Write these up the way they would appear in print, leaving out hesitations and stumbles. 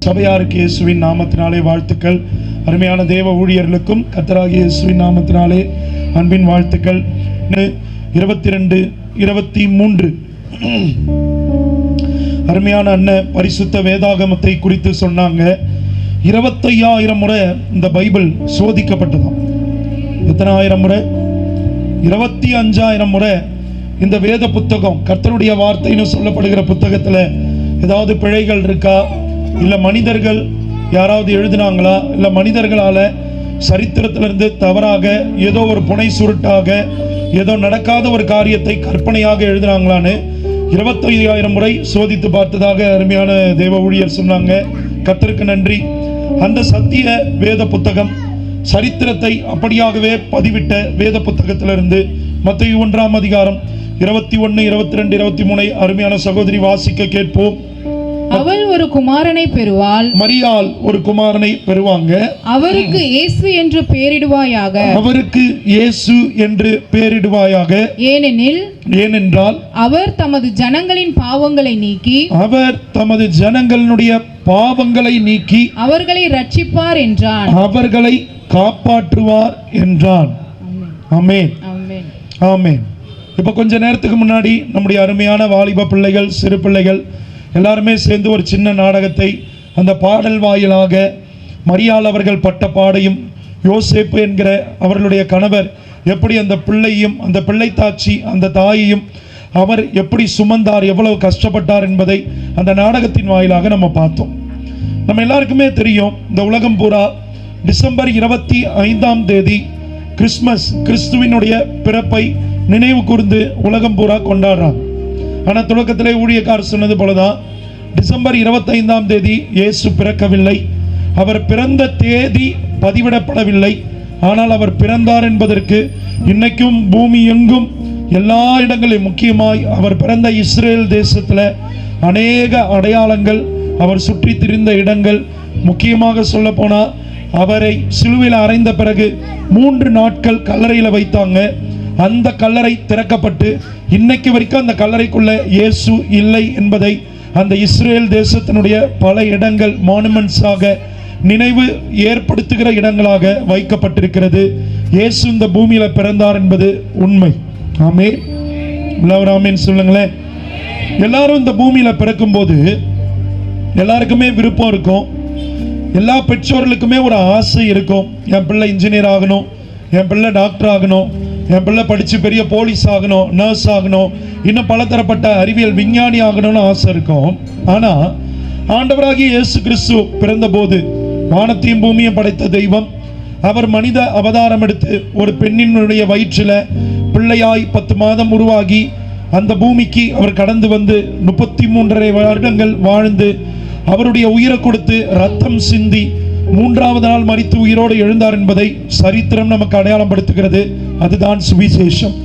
சபையாருக்கு இயேசுவின் நாமத்தினாலே வாழ்த்துக்கள். அருமையான தேவ ஊழியர்களுக்கும் கர்த்தராகிய இயேசுவின் நாமத்தினாலே அன்பின் வாழ்த்துக்கள். 22, 23 அருமையான அண்ணன் பரிசுத்த வேதாகமத்தை குறித்து சொன்னாங்க. 25,000 முறை இந்த பைபிள் சோதிக்கப்பட்டதாம். எத்தனை ஆயிரம் முறை? 25,000 முறை இந்த வேத புத்தகம், கர்த்தருடைய வார்த்தைன்னு சொல்லப்படுகிற புத்தகத்தில் ஏதாவது பிழைகள் இருக்கா, இல்லை மனிதர்கள் யாராவது எழுதினாங்களா, இல்லை மனிதர்களால் சரித்திரத்திலிருந்து தவறாக ஏதோ ஒரு புனை சுருட்டாக ஏதோ நடக்காத ஒரு காரியத்தை கற்பனையாக எழுதினாங்களான்னு 25,000 முறை சோதித்து பார்த்ததாக அருமையான தேவ ஊழியர் சொன்னாங்க. கர்த்தருக்கு நன்றி. அந்த சத்திய வேத புத்தகம் சரித்திரத்தை அப்படியாகவே பதிவிட்ட வேத புத்தகத்திலிருந்து மத்தேயு 1ஆம் அதிகாரம் 21, 22, 23 அருமையான சகோதரி வாசிக்க கேட்போம். அவள் ஒரு குமாரனை பெறுவாள். மரியாள் ஒரு குமாரனை பெறுவாங்க. அவருக்கு இயேசு என்று பெயரிடுவாயாக. அவருக்கு இயேசு என்று பெயரிடுவாயாக. ஏனென்றால் அவர் தமது ஜனங்களின் பாவங்களை நீக்கி, அவர் தமது ஜனங்களுடைய பாவங்களை நீக்கி அவர்களை ரட்சிப்பார் என்றான். அவர்களை காப்பாற்றுவார் என்றான். ஆமென், ஆமென், ஆமென். இப்போ கொஞ்ச நேரத்துக்கு முன்னாடி நம்முடைய அருமையான வாலிப பிள்ளைகள், சிறு பிள்ளைகள் எல்லாருமே சேர்ந்து ஒரு சின்ன நாடகத்தை அந்த பாடல் வாயிலாக மரியாள் அவர்கள் பட்ட பாடையும், யோசேப்பு என்கிற அவர்களுடைய கணவர் எப்படி அந்த பிள்ளையும் அந்த பிள்ளை தாச்சி அந்த தாயையும் அவர் எப்படி சுமந்தார், எவ்வளவு கஷ்டப்பட்டார் என்பதை அந்த நாடகத்தின் வாயிலாக நம்ம பார்த்தோம். நம்ம எல்லாருக்குமே தெரியும், இந்த உலகம் பூரா டிசம்பர் 25ஆம் தேதி கிறிஸ்மஸ், கிறிஸ்துவினுடைய பிறப்பை நினைவு கூர்ந்து உலகம் பூரா கொண்டாடுறாங்க. ஆனால் தொடக்கத்திலே ஊழியக்காரர் சொன்னது போலதான், டிசம்பர் 25ஆம் தேதி இயேசு பிறக்கவில்லை. அவர் பிறந்த தேதி பதிவிடப்படவில்லை. ஆனால் அவர் பிறந்தார் என்பதற்கு இன்னைக்கும் பூமி எங்கும் எல்லா இடங்களிலும், முக்கியமாய் அவர் பிறந்த இஸ்ரேல் தேசத்தில் அநேக அடையாளங்கள், அவர் சுற்றி திரிந்த இடங்கள், முக்கியமாக சொல்ல போனால் அவரை சிலுவையில் அறைந்த பிறகு 3 நாட்கள் கல்லறையில் வைத்தாங்க. அந்த கல்லறை திறக்கப்பட்டு இன்னைக்கு வரைக்கும் அந்த கல்லறைக்குள்ள இயேசு இல்லை என்பதை அந்த இஸ்ரேல் தேசத்தினுடைய பல இடங்கள் மானுமெண்ட்ஸாக, நினைவு ஏற்படுத்துகிற இடங்களாக வைக்கப்பட்டிருக்கிறது. இயேசு இந்த பூமியில பிறந்தார் என்பது உண்மை. ஆமென், எல்லாரும் ஆமென் சொல்லுங்களேன். எல்லாரும் இந்த பூமியில பிறக்கும் போது எல்லாருக்குமே விருப்பம் இருக்கும். எல்லா பெற்றோர்களுக்குமே ஒரு ஆசை இருக்கும். என் பிள்ளை இன்ஜினியர் ஆகணும், என் பிள்ளை டாக்டர் ஆகணும், என் பிள்ளை படித்து பெரிய போலீஸ் ஆகணும், நர்ஸ் ஆகணும், இன்னும் பலதரப்பட்ட அறிவியல் விஞ்ஞானி ஆகணும்னு ஆசை இருக்கும். ஆனால் ஆண்டவராகிய இயேசு கிறிஸ்து பிறந்தபோது வானத்தையும் பூமியும் படைத்த தெய்வம், அவர் மனித அவதாரம் எடுத்து ஒரு பெண்ணினுடைய வயிற்றில் பிள்ளையாய் 10 மாதம் உருவாகி அந்த பூமிக்கு அவர் கடந்து வந்து 33.5 வருடங்கள் வாழ்ந்து அவருடைய உயிரை கொடுத்து ரத்தம் சிந்தி 3ஆவது நாள் மரித்து உயிரோடு எழுந்தார் என்பதை சரித்திரம் நமக்கு அடையாளம் படுத்துகிறது. அதுதான் சுவிசேஷம்.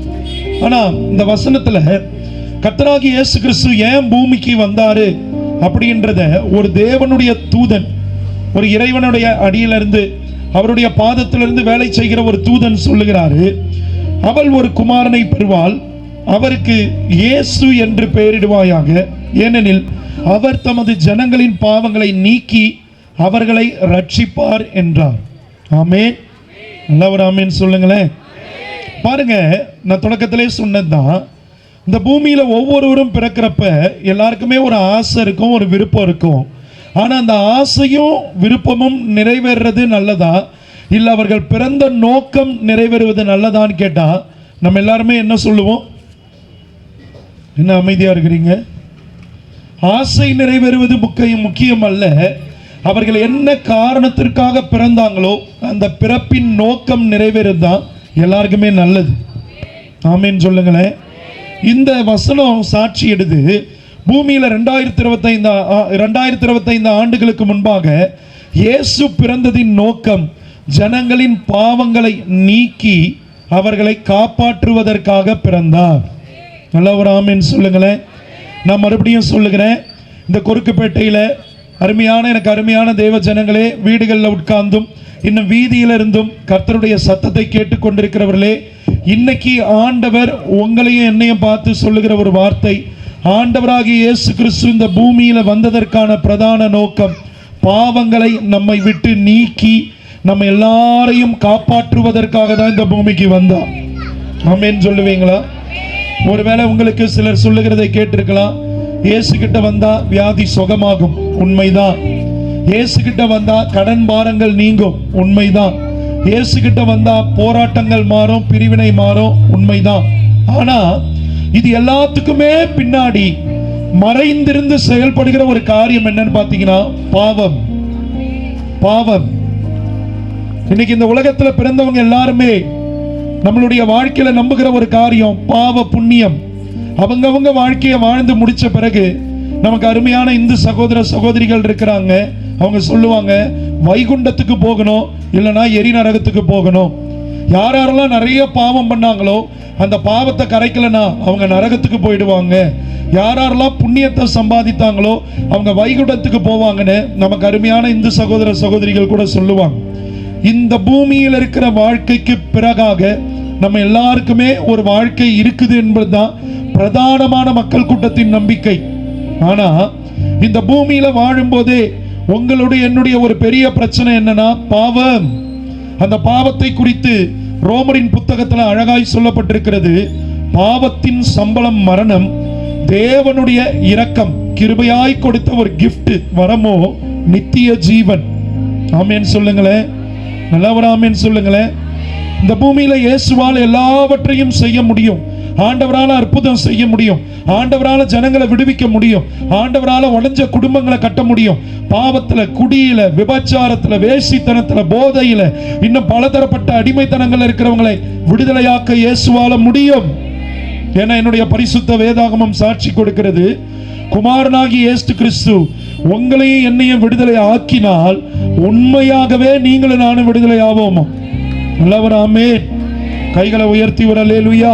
ஆனா இந்த வசனத்துல கர்த்தராகிய இயேசு கிறிஸ்து ஏன் பூமிக்கு வந்தாரு அப்படின்றத ஒரு தேவனுடைய தூதன், ஒரு இறைவனுடைய அடியிலிருந்து, அவருடைய பாதத்திலிருந்து வேலை செய்கிற ஒரு தூதன் சொல்லுகிறாரு. அவள் ஒரு குமாரனை பெறுவாள், அவருக்கு இயேசு என்று பெயரிடுவாயாக. ஏனெனில் அவர் தமது ஜனங்களின் பாவங்களை நீக்கி அவர்களை ரட்சிப்பார் என்றார். ஆமென், எல்லாரும் ஆமென் சொல்லுங்களேன். பாருங்க, நான் தொடக்கத்திலே சொன்னதுதான், இந்த பூமியில ஒவ்வொருவரும் பிறக்கிறப்ப எல்லாருக்குமே ஒரு ஆசை இருக்கும், ஒரு விருப்பம் இருக்கும். ஆனா அந்த ஆசையும் விருப்பமும் நிறைவேறது நல்லதா, இல்லை அவர்கள் பிறந்த நோக்கம் நிறைவேறுவது நல்லதான்னு கேட்டா நம்ம எல்லாருமே என்ன சொல்லுவோம்? என்ன அமைதியா இருக்கிறீங்க? ஆசை நிறைவேறுவது முக்கியம் அல்ல, அவர்கள் என்ன காரணத்திற்காக பிறந்தாங்களோ அந்த பிறப்பின் நோக்கம் நிறைவேறதான் எல்லாருக்குமே நல்லது. ஆமென் சொல்லுங்களேன். இந்த வசனம் சாட்சி எடுது. பூமியில 2025 ஆண்டுகளுக்கு முன்பாக இயேசு பிறந்ததின் நோக்கம் ஜனங்களின் பாவங்களை நீக்கி அவர்களை காப்பாற்றுவதற்காக பிறந்தார். நல்லா ஒரு ஆமென் சொல்லுங்களேன். நான் மறுபடியும் சொல்லுகிறேன், இந்த கொருக்குப்பேட்டையில் எனக்கு அருமையான தேவ ஜனங்களே, வீடுகளில் உட்கார்ந்தும் இன்னும் வீதியில இருந்தும் கர்த்தருடைய சத்தத்தை கேட்டுக்கொண்டிருக்கிறவர்களே, இன்னைக்கு ஆண்டவர் உங்களையும் என்னையும் பார்த்து சொல்லுகிற ஒரு வார்த்தை, ஆண்டவராகிய இயேசு கிறிஸ்து இந்த பூமியில வந்ததற்கான பிரதான நோக்கம் பாவங்களை நம்மை விட்டு நீக்கி நம்ம எல்லாரையும் காப்பாற்றுவதற்காக தான் இந்த பூமிக்கு வந்தார். ஆமென் சொல்லுவீங்களா? ஒருவேளை உங்களுக்கு சிலர் சொல்லுகிறதை கேட்டிருக்கலாம், இயேசு கிட்ட வந்தா வியாதி சுகமாகும், உண்மைதான். இயேசு கிட்ட வந்தா கடன் பாரங்கள் நீங்கும், உண்மைதான். இயேசு கிட்ட வந்தா போராட்டங்கள் மாறும், பிரிவினை மாறும், உண்மைதான். ஆனா இது எல்லாத்துக்குமே பின்னாடி மறைந்திருந்து செயல்படுகிற ஒரு காரியம் என்னன்னு பாத்தீங்கன்னா பாவம். பாவம். இன்னைக்கு இந்த உலகத்துல பிறந்தவங்க எல்லாருமே நம்மளுடைய வாழ்க்கையில நம்புகிற ஒரு காரியம் பாவ புண்ணியம். அவங்கவங்க வாழ்க்கையை வாழ்ந்து முடிச்ச பிறகு நமக்கு அருமையான இந்து சகோதர சகோதரிகள் இருக்கிறாங்க. அவங்க சொல்லுவாங்க, வைகுண்டத்துக்கு போகணும், இல்லைன்னா எரி நரகத்துக்கு போகணும். யாரெல்லாம் நிறைய பாவம் பண்ணாங்களோ அந்த பாவத்தை கரைக்கலனா அவங்க நரகத்துக்கு போயிடுவாங்க. யாரெல்லாம் புண்ணியத்தை சம்பாதித்தாங்களோ அவங்க வைகுண்டத்துக்கு போவாங்கன்னு நமக்கு அருமையான இந்து சகோதர சகோதரிகள் கூட சொல்லுவாங்க. இந்த பூமியில் இருக்கிற வாழ்க்கைக்கு பிறகாக நம்ம எல்லாருக்குமே ஒரு வாழ்க்கை இருக்குது என்பதுதான் பிரதானமான மக்கள் கூட்டத்தின் நம்பிக்கை. ஆனா இந்த பூமியில வாழும்போதே உங்களுடைய என்னுடைய ஒரு பெரிய பிரச்சனை என்னன்னா பாவம். அந்த பாவத்தை குறித்து ரோமரின் புத்தகத்தில் அழகாய் சொல்லப்பட்டிருக்கிறது. பாவத்தின் சம்பளம் மரணம், தேவனுடைய இரக்கம் கிருபையாய் கொடுத்த ஒரு கிஃப்ட் வரமோ நித்திய ஜீவன். ஆமென் சொல்லுங்களேன், நல்லா ஒரு ஆமென் சொல்லுங்களேன். இந்த பூமியில இயேசுவால் எல்லாவற்றையும் செய்ய முடியும். ஆண்டவரால அற்புதம் செய்ய முடியும். ஆண்டவரால ஜனங்களை விடுவிக்க முடியும். ஆண்டவரால உடைஞ்ச குடும்பங்களை கட்ட முடியும். பாவத்துல, குடியில, விபச்சாரத்துல, வேசித்தனத்துல, போதையில, இன்னும் பலதரப்பட்ட அடிமைத்தனங்கள் இருக்கிறவங்களை விடுதலையாக்க இயேசுவால முடியும். ஏன்னா என்னுடைய பரிசுத்த வேதாகமம் சாட்சி கொடுக்கிறது, குமாரனாகி இயேசு கிறிஸ்து உங்களையும் என்னையும் விடுதலை ஆக்கினால் உண்மையாகவே நீங்களும் நானும் விடுதலை ஆவோமா? நல்லவராமே கைகளை உயர்த்தி ஒரு அல்லேலூயா.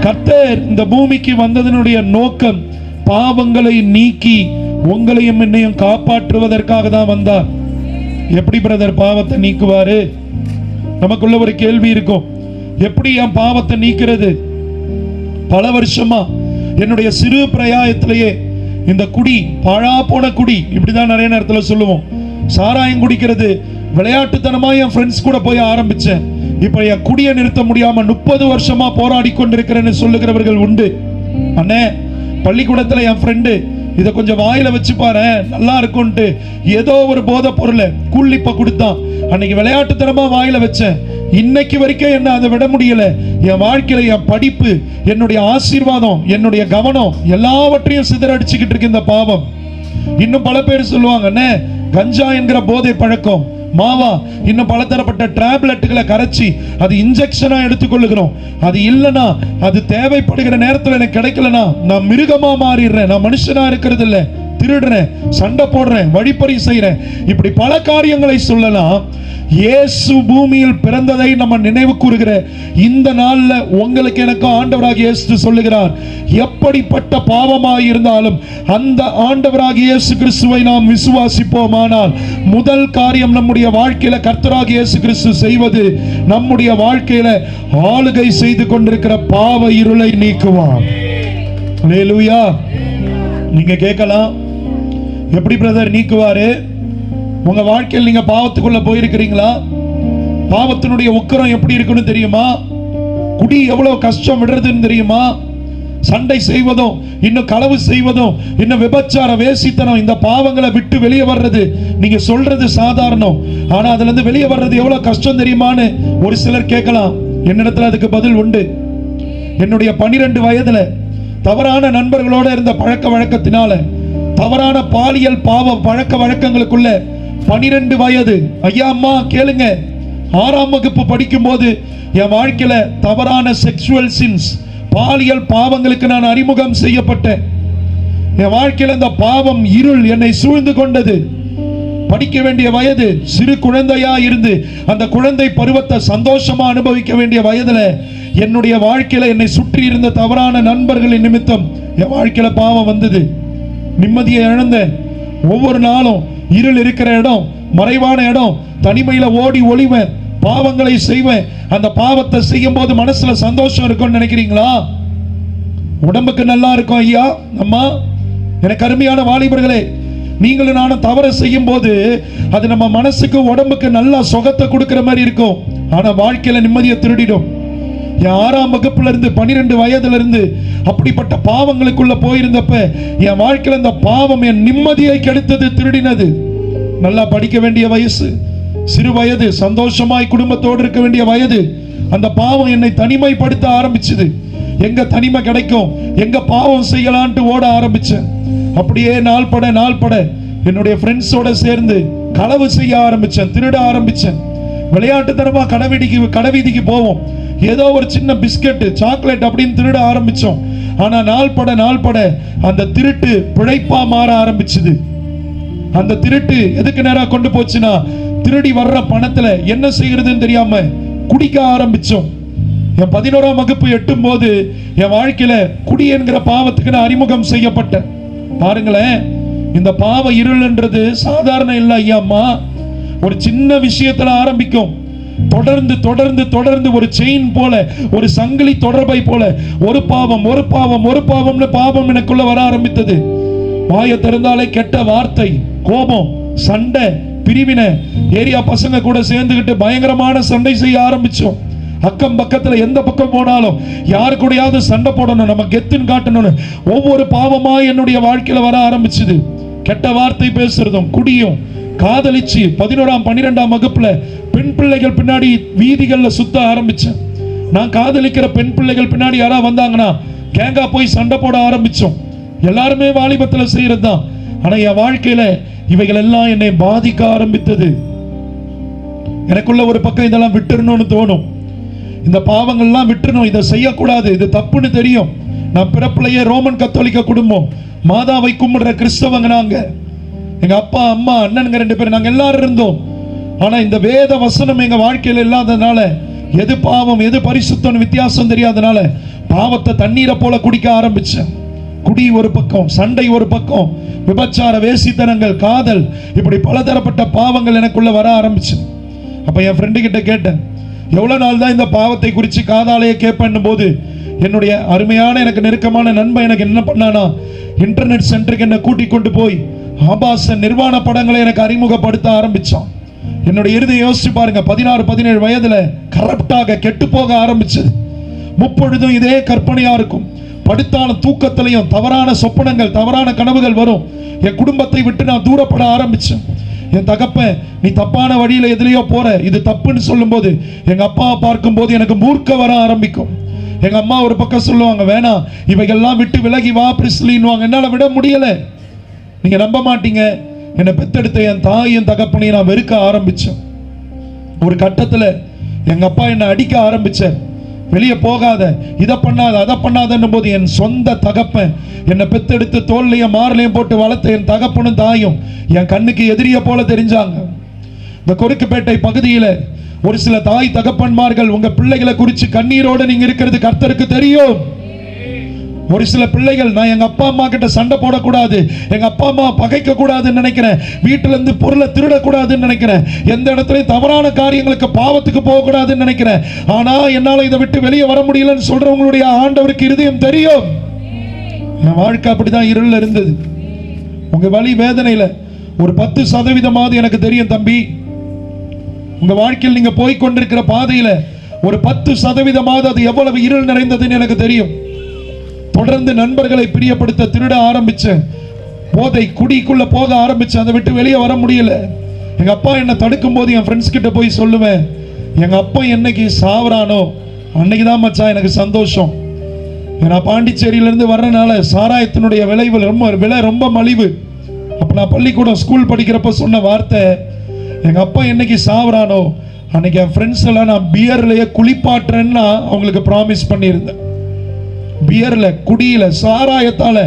கர்த்தர் இந்த பூமிக்கு வந்ததனுடைய நோக்கம் பாவங்களை நீக்கி உங்களையும் என்னையும் காப்பாற்றுவதற்காக தான் வந்தார். எப்படி பிரதர் பாவத்தை நீக்குவாரு? நமக்குள்ள ஒரு கேள்வி இருக்கும், எப்படி என் பாவத்தை நீக்கிறது? பல வருஷமா என்னுடைய சிறு பிரயாயத்திலேயே இந்த குடி, பாழா போன குடி, இப்படிதான் நிறைய நேரத்தில் சொல்லுவோம். சாராயம் குடிக்கிறது விளையாட்டுத்தனமா என் ஃப்ரெண்ட்ஸ் கூட போய் ஆரம்பிச்சேன். இப்ப என் குடியை நிறுத்த முடியாம 30 வருஷமா போராடி கொண்டிருக்கிறேன்னு சொல்லுகிறவர்கள் உண்டு. அண்ணே, பள்ளிக்கூடத்துல என் ஃப்ரெண்டு இதை கொஞ்சம் வாயில வச்சு பாரு நல்லா இருக்கும்ட்டு ஏதோ ஒரு போதை பொருளை கூலிப்ப கொடுத்தான். அன்னைக்கு விளையாட்டுத்தனமா வாயில வச்சேன். இன்னைக்கு வரைக்கும் என்ன அதை விட முடியல. என் வாழ்க்கையில என் படிப்பு, என்னுடைய ஆசீர்வாதம், என்னுடைய கவனம் எல்லாவற்றையும் சிதறடிச்சுக்கிட்டு இருக்கு இந்த பாவம். இன்னும் பல பேர் சொல்லுவாங்க, அண்ணே கஞ்சா என்கிற போதை பழக்கம், மாவா, இன்னும் பலதரப்பட்ட டேப்லெட்டுகளை கரைச்சி அது இன்ஜெக்ஷனா எடுத்துக்கொள்ளுகிறோம். அது இல்லைன்னா, அது தேவைப்படுகிற நேரத்தில் எனக்கு கிடைக்கலனா நான் மிருகமா மாறிடுறேன், நான் மனுஷனா இருக்கிறது இல்லை, திருடுறேன், சண்டை போடுறேன், வழிப்பறி செய்றேன், இப்படி பல காரியங்களை சொல்லலாம். இயேசு பூமியில் பிறந்ததை நம்ம நினைவு கூறுகிற இந்த நாள்ல உங்களுக்கு எனக்கு ஆண்டவராகிய இயேசு சொல்லுகிறார், எப்படிப்பட்ட பாவமாய் இருந்தாலும் அந்த ஆண்டவராகிய இயேசு கிறிஸ்துவை நாம் விசுவாசிப்போமானால் முதல் காரியம் நம்முடைய வாழ்க்கையில கர்த்தராகிய இயேசு கிறிஸ்து செய்வது, நம்முடைய வாழ்க்கையில ஆளுகை செய்து கொண்டிருக்கிற பாவ இருளை நீக்குவார். அல்லேலூயா. நீங்க கேட்கலாம், எப்படி பிரதர் நீக்குவாரு? உங்க வாழ்க்கையில் நீங்க பாவத்துக்குள்ள போயிருக்கிறீங்களா? பாவத்தினுடைய உக்கிரம் எப்படி இருக்குன்னு தெரியுமா? குடி எவ்வளவு கஷ்டம் விடுறதுன்னு தெரியுமா? சண்டை செய்வதும், இன்னும் களவு செய்வதும், இன்னும் விபச்சார வேசித்தனம், இந்த பாவங்களை விட்டு வெளியே வர்றது நீங்க சொல்றது சாதாரணம். ஆனா அதுல இருந்து வெளியே வர்றது எவ்வளவு கஷ்டம் தெரியுமான்னு ஒரு சிலர் கேட்கலாம். என்னிடத்துல அதுக்கு பதில் உண்டு. என்னுடைய 12 வயதுல தவறான நண்பர்களோட இருந்த பழக்க வழக்கத்தினால, தவறான பாலியல் பாவ பழக்க வழக்கங்களுக்குள்ள 12 வயது, ஐயா அம்மா கேளுங்க, 6ஆம் வகுப்பு படிக்கும் போது என் வாழ்க்கையில தவறான செக்ஷுவல் சின்ஸ், பாலியல் பாவங்களுக்கு நான் அறிமுகம் செய்யப்பட்டேன். என் வாழ்க்கையில இந்த பாவம் இருள் என்னை சூழ்ந்து கொண்டது. படிக்க வேண்டிய வயது, சிறு குழந்தையா இருந்து அந்த குழந்தை பருவத்தை சந்தோஷமா அனுபவிக்க வேண்டிய வயதுல என்னுடைய வாழ்க்கையில என்னை சுற்றி இருந்த தவறான நண்பர்களின் நிமித்தம் என் வாழ்க்கையில பாவம் வந்தது. நிம்மதியை இழந்தேன். ஒவ்வொரு நாளும் இருள் இருக்கிற இடம், மறைவான இடம், தனிமையில ஓடி ஒளிவேன், பாவங்களை செய்வேன். அந்த பாவத்தை செய்யும் போது மனசுல சந்தோஷம் இருக்கும்னு நினைக்கிறீங்களா? உடம்புக்கு நல்லா இருக்கும் ஐயா அம்மா. எனக்கு அருமையான வாலிபர்களே, நீங்களும் நானும் தவறு செய்யும் போது அது நம்ம மனசுக்கு உடம்புக்கு நல்லா சுகத்தை கொடுக்கிற மாதிரி இருக்கும், ஆனா வாழ்க்கையில நிம்மதியை திருடிடும். என் 6ஆம் வகுப்புல இருந்து 12 வயதுல இருந்து அப்படிப்பட்ட பாவங்களுக்குள்ள போயிருந்தப்ப என் வாழ்க்கையில இந்த பாவம் என் நிம்மதியை கெடுத்தது, திருடினது. நல்லா படிக்க வேண்டிய வயசு, சிறு வயது, சந்தோஷமாய் குடும்பத்தோடு இருக்க வேண்டிய வயது. அந்த பாவம் என்னை தனிமைப்படுத்த ஆரம்பிச்சது. எங்க தனிமை கிடைக்கும், எங்க பாவம் செய்யலான்ட்டு ஓட ஆரம்பிச்சேன். அப்படியே நாள் பட என்னுடைய ஃப்ரெண்ட்ஸோட சேர்ந்து களவு செய்ய ஆரம்பிச்சேன், திருட ஆரம்பிச்சேன். விளையாட்டுத்தனமா கடைவீதிக்கு போவோம், ஏதோ ஒரு சின்ன பிஸ்கட் சாக்லேட் அப்படின்னு திருட ஆரம்பிச்சோம். ஆனா நாள் பட அந்த திருட்டு பிழைப்பா மாற ஆரம்பிச்சது. அந்த திருட்டு எதுக்கு நேரா கொண்டு போச்சுன்னா, திருடி வர்ற பணத்துல என்ன செய்யறதுன்னு தெரியாம குடிக்க ஆரம்பிச்சோம். என் 11ஆம் வகுப்பு எட்டும் போது என் வாழ்க்கையில குடி என்கிற பாவத்துக்கு நான் அறிமுகம் செய்யப்பட்டேன். பாருங்களேன், இந்த பாவ இருள்ன்றது சாதாரண இல்லை ஐயாம்மா. ஒரு சின்ன விஷயத்துல ஆரம்பிக்கும், தொடர்ந்து தொடர்ந்து தொடர்ந்து ஒரு செயின் போல, ஒரு சங்கிலி தொடர்பை போல ஒரு பாவம்னு பாவம் எனக்குள்ள வர ஆரம்பித்தது. வாயை திறந்தாலே கெட்ட வார்த்தை, கோபம், சண்டை, பிரிவினை. ஏரியா பசங்க கூட சேர்ந்துக்கிட்டு பயங்கரமான சண்டை செய்ய ஆரம்பிச்சோம். அக்கம் பக்கத்துல எந்த பக்கம் போனாலும் யாரு கூடயாவது சண்டை போடணும், நம்ம கெத்துன்னு காட்டணும்னு ஒவ்வொரு பாவமா என்னுடைய வாழ்க்கையில வர ஆரம்பிச்சது. கெட்ட வார்த்தை பேசுறதும், குடியும், காதலிச்சு 11ஆம் 12ஆம் வகுப்புல பெண் பிள்ளைகள் பின்னாடி வீதிகள்ல சுத்த ஆரம்பிச்சேன். நான் காதலிக்கிற பெண் பிள்ளைகள் பின்னாடி யாராவது வந்தாங்கன்னா கேங்கா போய் சண்டை போட ஆரம்பிச்சோம். எல்லாருமே வாலிபத்துல செய்யறதுதான். ஆனா என் வாழ்க்கையில இவைகள் எல்லாம் என்னை பாதிக்க ஆரம்பித்தது. எனக்குள்ள ஒரு பக்கம் இதெல்லாம் விட்டுறணும்னு தோணும், இந்த பாவங்கள்லாம் விட்டுறணும், இதை செய்யக்கூடாது, இது தப்புன்னு தெரியும். நான் பிறப்பிலேயே ரோமன் கத்தோலிக்க குடும்பம், மாதாவை கும்பிடுற கிறிஸ்தவங்க நாங்க. எங்க அப்பா அம்மா அண்ணனுங்க 2 பேர் நாங்க எல்லாரும் இருந்தோம். ஆனா இந்த வேத வசனம் எங்க வாழ்க்கையில இல்லாதனால எது பாவம் எது பரிசுத்தம் வித்தியாசம் தெரியாதனால பாவத்தை தண்ணீரை போல குடிக்க ஆரம்பிச்சேன். குடி ஒரு பக்கம், சண்டை ஒரு பக்கம், விபச்சார, வேசித்தனங்கள், காதல், இப்படி பலதரப்பட்ட பாவங்கள் எனக்குள்ள வர ஆரம்பிச்சு. அப்ப என் ஃப்ரெண்டு கிட்ட கேட்டேன், எவ்வளவு நாள் தான் இந்த பாவத்தை குறித்து காதாலேயே கேட்பேன் போது என்னுடைய அருமையான எனக்கு நெருக்கமான நண்பன் எனக்கு என்ன பண்ணானா, இன்டர்நெட் சென்டருக்கு என்ன கூட்டி கொண்டு போய் ஆபாச நிர்வாண படங்களை எனக்கு அறிமுகப்படுத்த ஆரம்பிச்சான். என்னுடைய இறுதியை யோசிச்சு பாருங்க, 16-17 வயதுல கரப்டாக கெட்டு போக ஆரம்பிச்சது. முப்பொழுதும் இதே கற்பனையா இருக்கும், படுத்தாலும் தூக்கத்திலையும் தவறான சொப்பனங்கள், தவறான கனவுகள் வரும். என் குடும்பத்தை விட்டு நான் தூரப்பட ஆரம்பிச்சேன். என் தகப்பன், நீ தப்பான வழியில எதிரையோ போற, இது தப்புன்னு சொல்லும் போது எங்க அப்பாவை பார்க்கும் போது எனக்கு மூர்க்க வர ஆரம்பிக்கும். எங்க அம்மா ஒரு பக்கம் சொல்லுவாங்க, வேணாம் இவைகள்லாம் விட்டு விலகி வா பிரிஸ்லின்னுவாங்க. என்னால விட முடியல. நீங்க நம்ப மாட்டீங்க, என்னை பெத்தெடுத்த என் தாயும் தகப்பனையும் நான் வெறுக்க ஆரம்பிச்சேன். ஒரு கட்டத்துல எங்க அப்பா என்னை அடிக்க ஆரம்பிச்சார். வெளியே போகாத, இதை பண்ணாத, அதை பண்ணாதன்னும் போது என் சொந்த தகப்பன் என்னை பெத்தெடுத்து தோல்லையும் மார்லையும் போட்டு வளர்த்த என் தகப்பனும் தாயும் என் கண்ணுக்கு எதிரிய போல தெரிஞ்சாங்க. இந்த கொருக்குப்பேட்டை பகுதியில ஒரு சில தாய் தகப்பன்மார்கள் உங்க பிள்ளைகளை குறித்து கண்ணீரோடு நீங்க இருக்கிறது கர்த்தருக்கு தெரியும். ஒரு சில பிள்ளைகள், நான் எங்க அப்பா அம்மா கிட்ட சண்டை போடக்கூடாது, எங்க அப்பா அம்மா பகைக்க கூடாதுன்னு நினைக்கிறேன், வீட்டுல இருந்து பொருளை திருடக்கூடாதுன்னு நினைக்கிறேன், எந்த இடத்துலயும் தவறான காரியங்களுக்கு பாவத்துக்கு போகக்கூடாதுன்னு நினைக்கிறேன், ஆனா என்னால இதை விட்டு வெளியே வர முடியலன்னு சொல்றவங்களுடைய ஆண்டவருக்கு இருதயம் தெரியும். என் வாழ்க்கை அப்படிதான் இருள் இருந்தது. உங்க வலி வேதனையில ஒரு 10% எனக்கு தெரியும் தம்பி. உங்க வாழ்க்கையில் நீங்க போய்கொண்டிருக்கிற பாதையில ஒரு 10% அது எவ்வளவு இருள் நிறைந்ததுன்னு எனக்கு தெரியும். தொடர்ந்து நண்பர்களை பிரியப்படுத்த திருட ஆரம்பிச்சேன், போதை குடிக்குள்ள போக ஆரம்பிச்சேன், அதை விட்டு வெளியே வர முடியல. எங்க அப்பா என்னை தடுக்கும் போது என் ஃப்ரெண்ட்ஸ் கிட்ட போய் சொல்லுவேன், எங்க அப்பா என்னைக்கு சாவறானோ அன்னைக்குதான் மச்சான் எனக்கு சந்தோஷம். நான் பாண்டிச்சேரியிலிருந்து வர்றதுனால சாராயத்தினுடைய விலை ரொம்ப மலிவு. அப்ப நான் பள்ளிக்கூடம் ஸ்கூல் படிக்கிறப்ப சொன்ன வார்த்தை, எங்க அப்பா என்னைக்கு சாவறானோ அன்னைக்கு என் ஃப்ரெண்ட்ஸ் எல்லாம் நான் பியர்லயே குளிப்பாட்டுறேன்னு அவங்களுக்கு ப்ராமிஸ் பண்ணியிருந்தேன். பியர்ல, குடியில, சாராயத்தால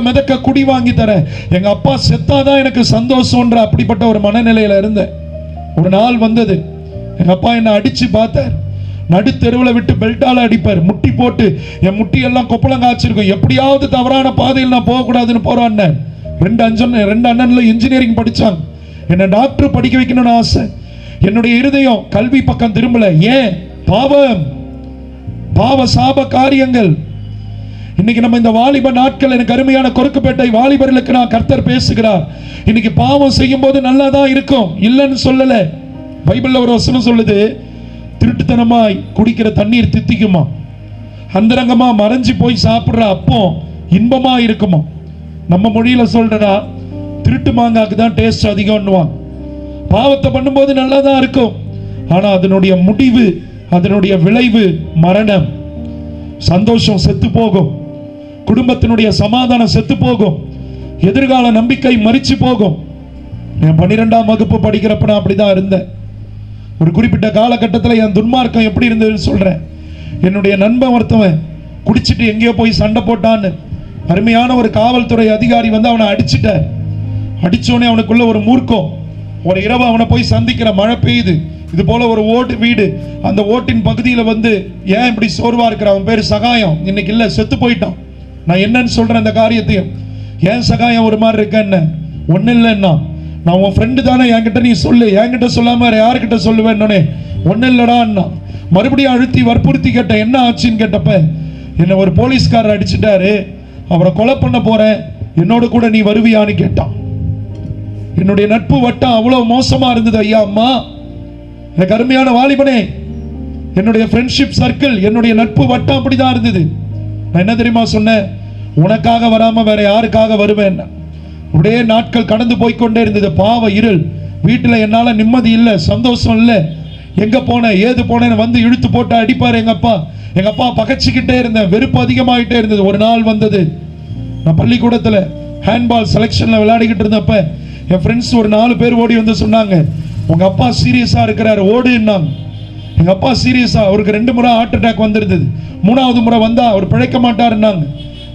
மிதக்க குடி வாங்கி தர, எங்க அப்பா செத்தாதான் எனக்கு சந்தோஷம்ன்ற அப்படிப்பட்ட ஒரு மனநிலையில இருந்தேன். ஒரு நாள் வந்தது, எங்க அப்பா என்ன அடிச்சு பார்த்தார். நடுத்தெருவில் விட்டு பெல்ட்டால அடிப்பார், முட்டி போட்டு என் முட்டி எல்லாம் கொப்பளங்காய்ச்சிருக்கும். எப்படியாவது தவறான பாதையில் நான் போகக்கூடாதுன்னு போறான். 2 அண்ணன்ல இன்ஜினியரிங் படிச்சாங்க. என்ன டாக்டர் படிக்க வைக்கணும்னு ஆசை. என்னுடைய இருதயம் கல்வி பக்கம் திரும்பல. ஏன்? பாவ சாப காரியங்கள். இன்னைக்கு நம்ம இந்த வாலிப நாட்கள், எனக்கு அருமையான கொருக்குப்பேட்டை வாலிபர்களுக்கு நான் கர்த்தர் பேசுகிறார். இன்னைக்கு பாவம் செய்யும் போது நல்லா தான் இருக்கும், இல்லைன்னு சொல்லல. பைபிள்ல ஒரு வசனம் சொல்லுது, திருட்டுத்தனமாய் குடிக்கிற தண்ணீர் தித்திக்குமா, அந்தரங்கமா மறைஞ்சு போய் சாப்பிடுற அப்போ இன்பமா இருக்குமா. நம்ம மொழியில சொல்றா, திருட்டு மாங்காக்கு தான் டேஸ்ட் அதிகம்னுவாங்க. பாவத்தை பண்ணும்போது நல்லா தான் இருக்கும், ஆனா அதனுடைய முடிவு, அதனுடைய விளைவு மரணம். சந்தோஷம் செத்து போகும், குடும்பத்தினுடைய சமாதானம் செத்து போகும், எதிர்கால நம்பிக்கை மரிச்சு போகும். என் 12ஆம் வகுப்பு படிக்கிறப்ப நான் அப்படிதான் இருந்தேன். ஒரு குறிப்பிட்ட காலகட்டத்தில் என் துன்மார்க்கம் எப்படி இருந்ததுன்னு சொல்றேன். என்னுடைய நண்பன் ஒருத்தவன் குடிச்சிட்டு எங்கேயோ போய் சண்டை போட்டான்னு அருமையான ஒரு காவல்துறை அதிகாரி வந்து அவனை அடிச்சிட்டார். அடிச்சோடனே அவனுக்குள்ள ஒரு மூர்க்கம். ஒரு இரவு அவனை போய் சந்திக்கிற, மழை பெய்யுது, இது போல ஒரு ஓட்டு வீடு, அந்த ஓட்டின் பகுதியில் வந்து, ஏன் இப்படி சோர்வா இருக்கிற, அவன் பேர் சகாயம், இன்னைக்கு இல்லை, செத்து போயிட்டான். நான் என்னன்னு சொல்றேன் இந்த காரியத்தையும், ஏன் சகாயம் ஒரு மாதிரி இருக்க, என்ன ஒன்னும் இல்லைன்னா, நான் உன் ஃப்ரெண்டு தானே, என்கிட்ட நீ சொல்லு, என்கிட்ட சொல்லாம யாருக்கிட்ட சொல்லுவேன்னே, ஒன்னும் இல்லடான்னா. மறுபடியும் அழுத்தி வற்புறுத்தி கேட்டேன், என்ன ஆச்சுன்னு கேட்டப்ப, என்னை ஒரு போலீஸ்காரர் அடிச்சுட்டாரு, அவரை கொலை பண்ண போறேன், என்னோட கூட நீ வருவியான்னு கேட்டான். என்னுடைய நட்பு வட்டம் அவ்வளவு மோசமா இருந்தது ஐயா அம்மா. எனக்கு அருமையான வாலிபனே, என்னுடைய ஃப்ரெண்ட்ஷிப் சர்க்கிள், என்னுடைய நட்பு வட்டம் அப்படிதான் இருந்தது. நான் என்ன தெரியுமா சொன்னேன், உனக்காக வராம வேற யாருக்காக வருவேன். அப்படியே நாட்கள் கடந்து போய்கொண்டே இருந்தது. பாவ இருள், வீட்டுல என்னால நிம்மதி இல்லை, சந்தோஷம் இல்லை. எங்க போனேன் ஏது போனேன்னு வந்து இழுத்து போட்டு அடிப்பாரு எங்க அப்பா. எங்க அப்பா பகச்சிக்கிட்டே இருந்தேன், வெறுப்பு அதிகமாகிட்டே இருந்தது. ஒரு நாள் வந்தது, நான் பள்ளிக்கூடத்துல ஹேண்ட்பால் செலெக்ஷன்ல விளையாடிக்கிட்டு இருந்தப்ப என் ஃப்ரெண்ட்ஸ் ஒரு 4 பேர் ஓடி வந்து சொன்னாங்க, உங்க அப்பா சீரியஸா இருக்கிறாரு, ஓடுன்னாங்க. எங்க அப்பா சீரியஸா, அவருக்கு 2 முறை ஹார்ட் அட்டாக் வந்திருந்தது. 3வது முறை வந்தா அவர் பிழைக்க மாட்டாருன்னாங்க.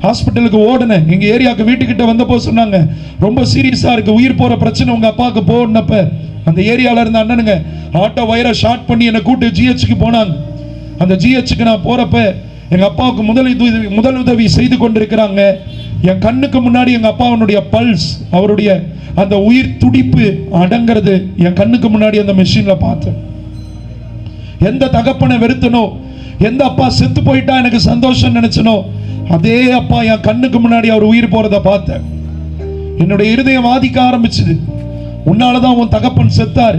ஹாஸ்பிட்டலுக்கு ஓடுனேன். எங்க ஏரியாவுக்கு வீட்டுக்கிட்ட வந்தப்போ சொன்னாங்க, ரொம்ப சீரியஸா இருக்கு, உயிர் போற பிரச்சனை உங்க அப்பாவுக்கு போனப்ப அந்த ஏரியால இருந்த அண்ணனுங்க ஆட்டோ வயரை ஷார்ட் பண்ணி என்னை கூட்டு ஜிஹெச்சுக்கு போனாங்க. அந்த ஜிஹெச்சுக்கு நான் போறப்ப எங்க அப்பாவுக்கு முதலுதவி செய்து கொண்டிருக்கிறாங்க. என் கண்ணுக்கு முன்னாடி எங்க அப்பாவுடைய பல்ஸ், அவருடைய அந்த உயிர் துடிப்பு அடங்கிறது என் கண்ணுக்கு முன்னாடி அந்த மெஷின்ல பார்த்தேன். எந்த தகப்பனை வெறுத்தனோ, எந்த அப்பா செத்து போயிட்டா எனக்கு சந்தோஷம் நினைச்சனோ, அதே அப்பா என் கண்ணுக்கு முன்னாடி அவர் உயிர் போறதை பார்த்தேன். என்னுடைய இருதயம் வாதிக்க ஆரம்பிச்சது. உன்னாலதான் உன் தகப்பன் செத்தாரு,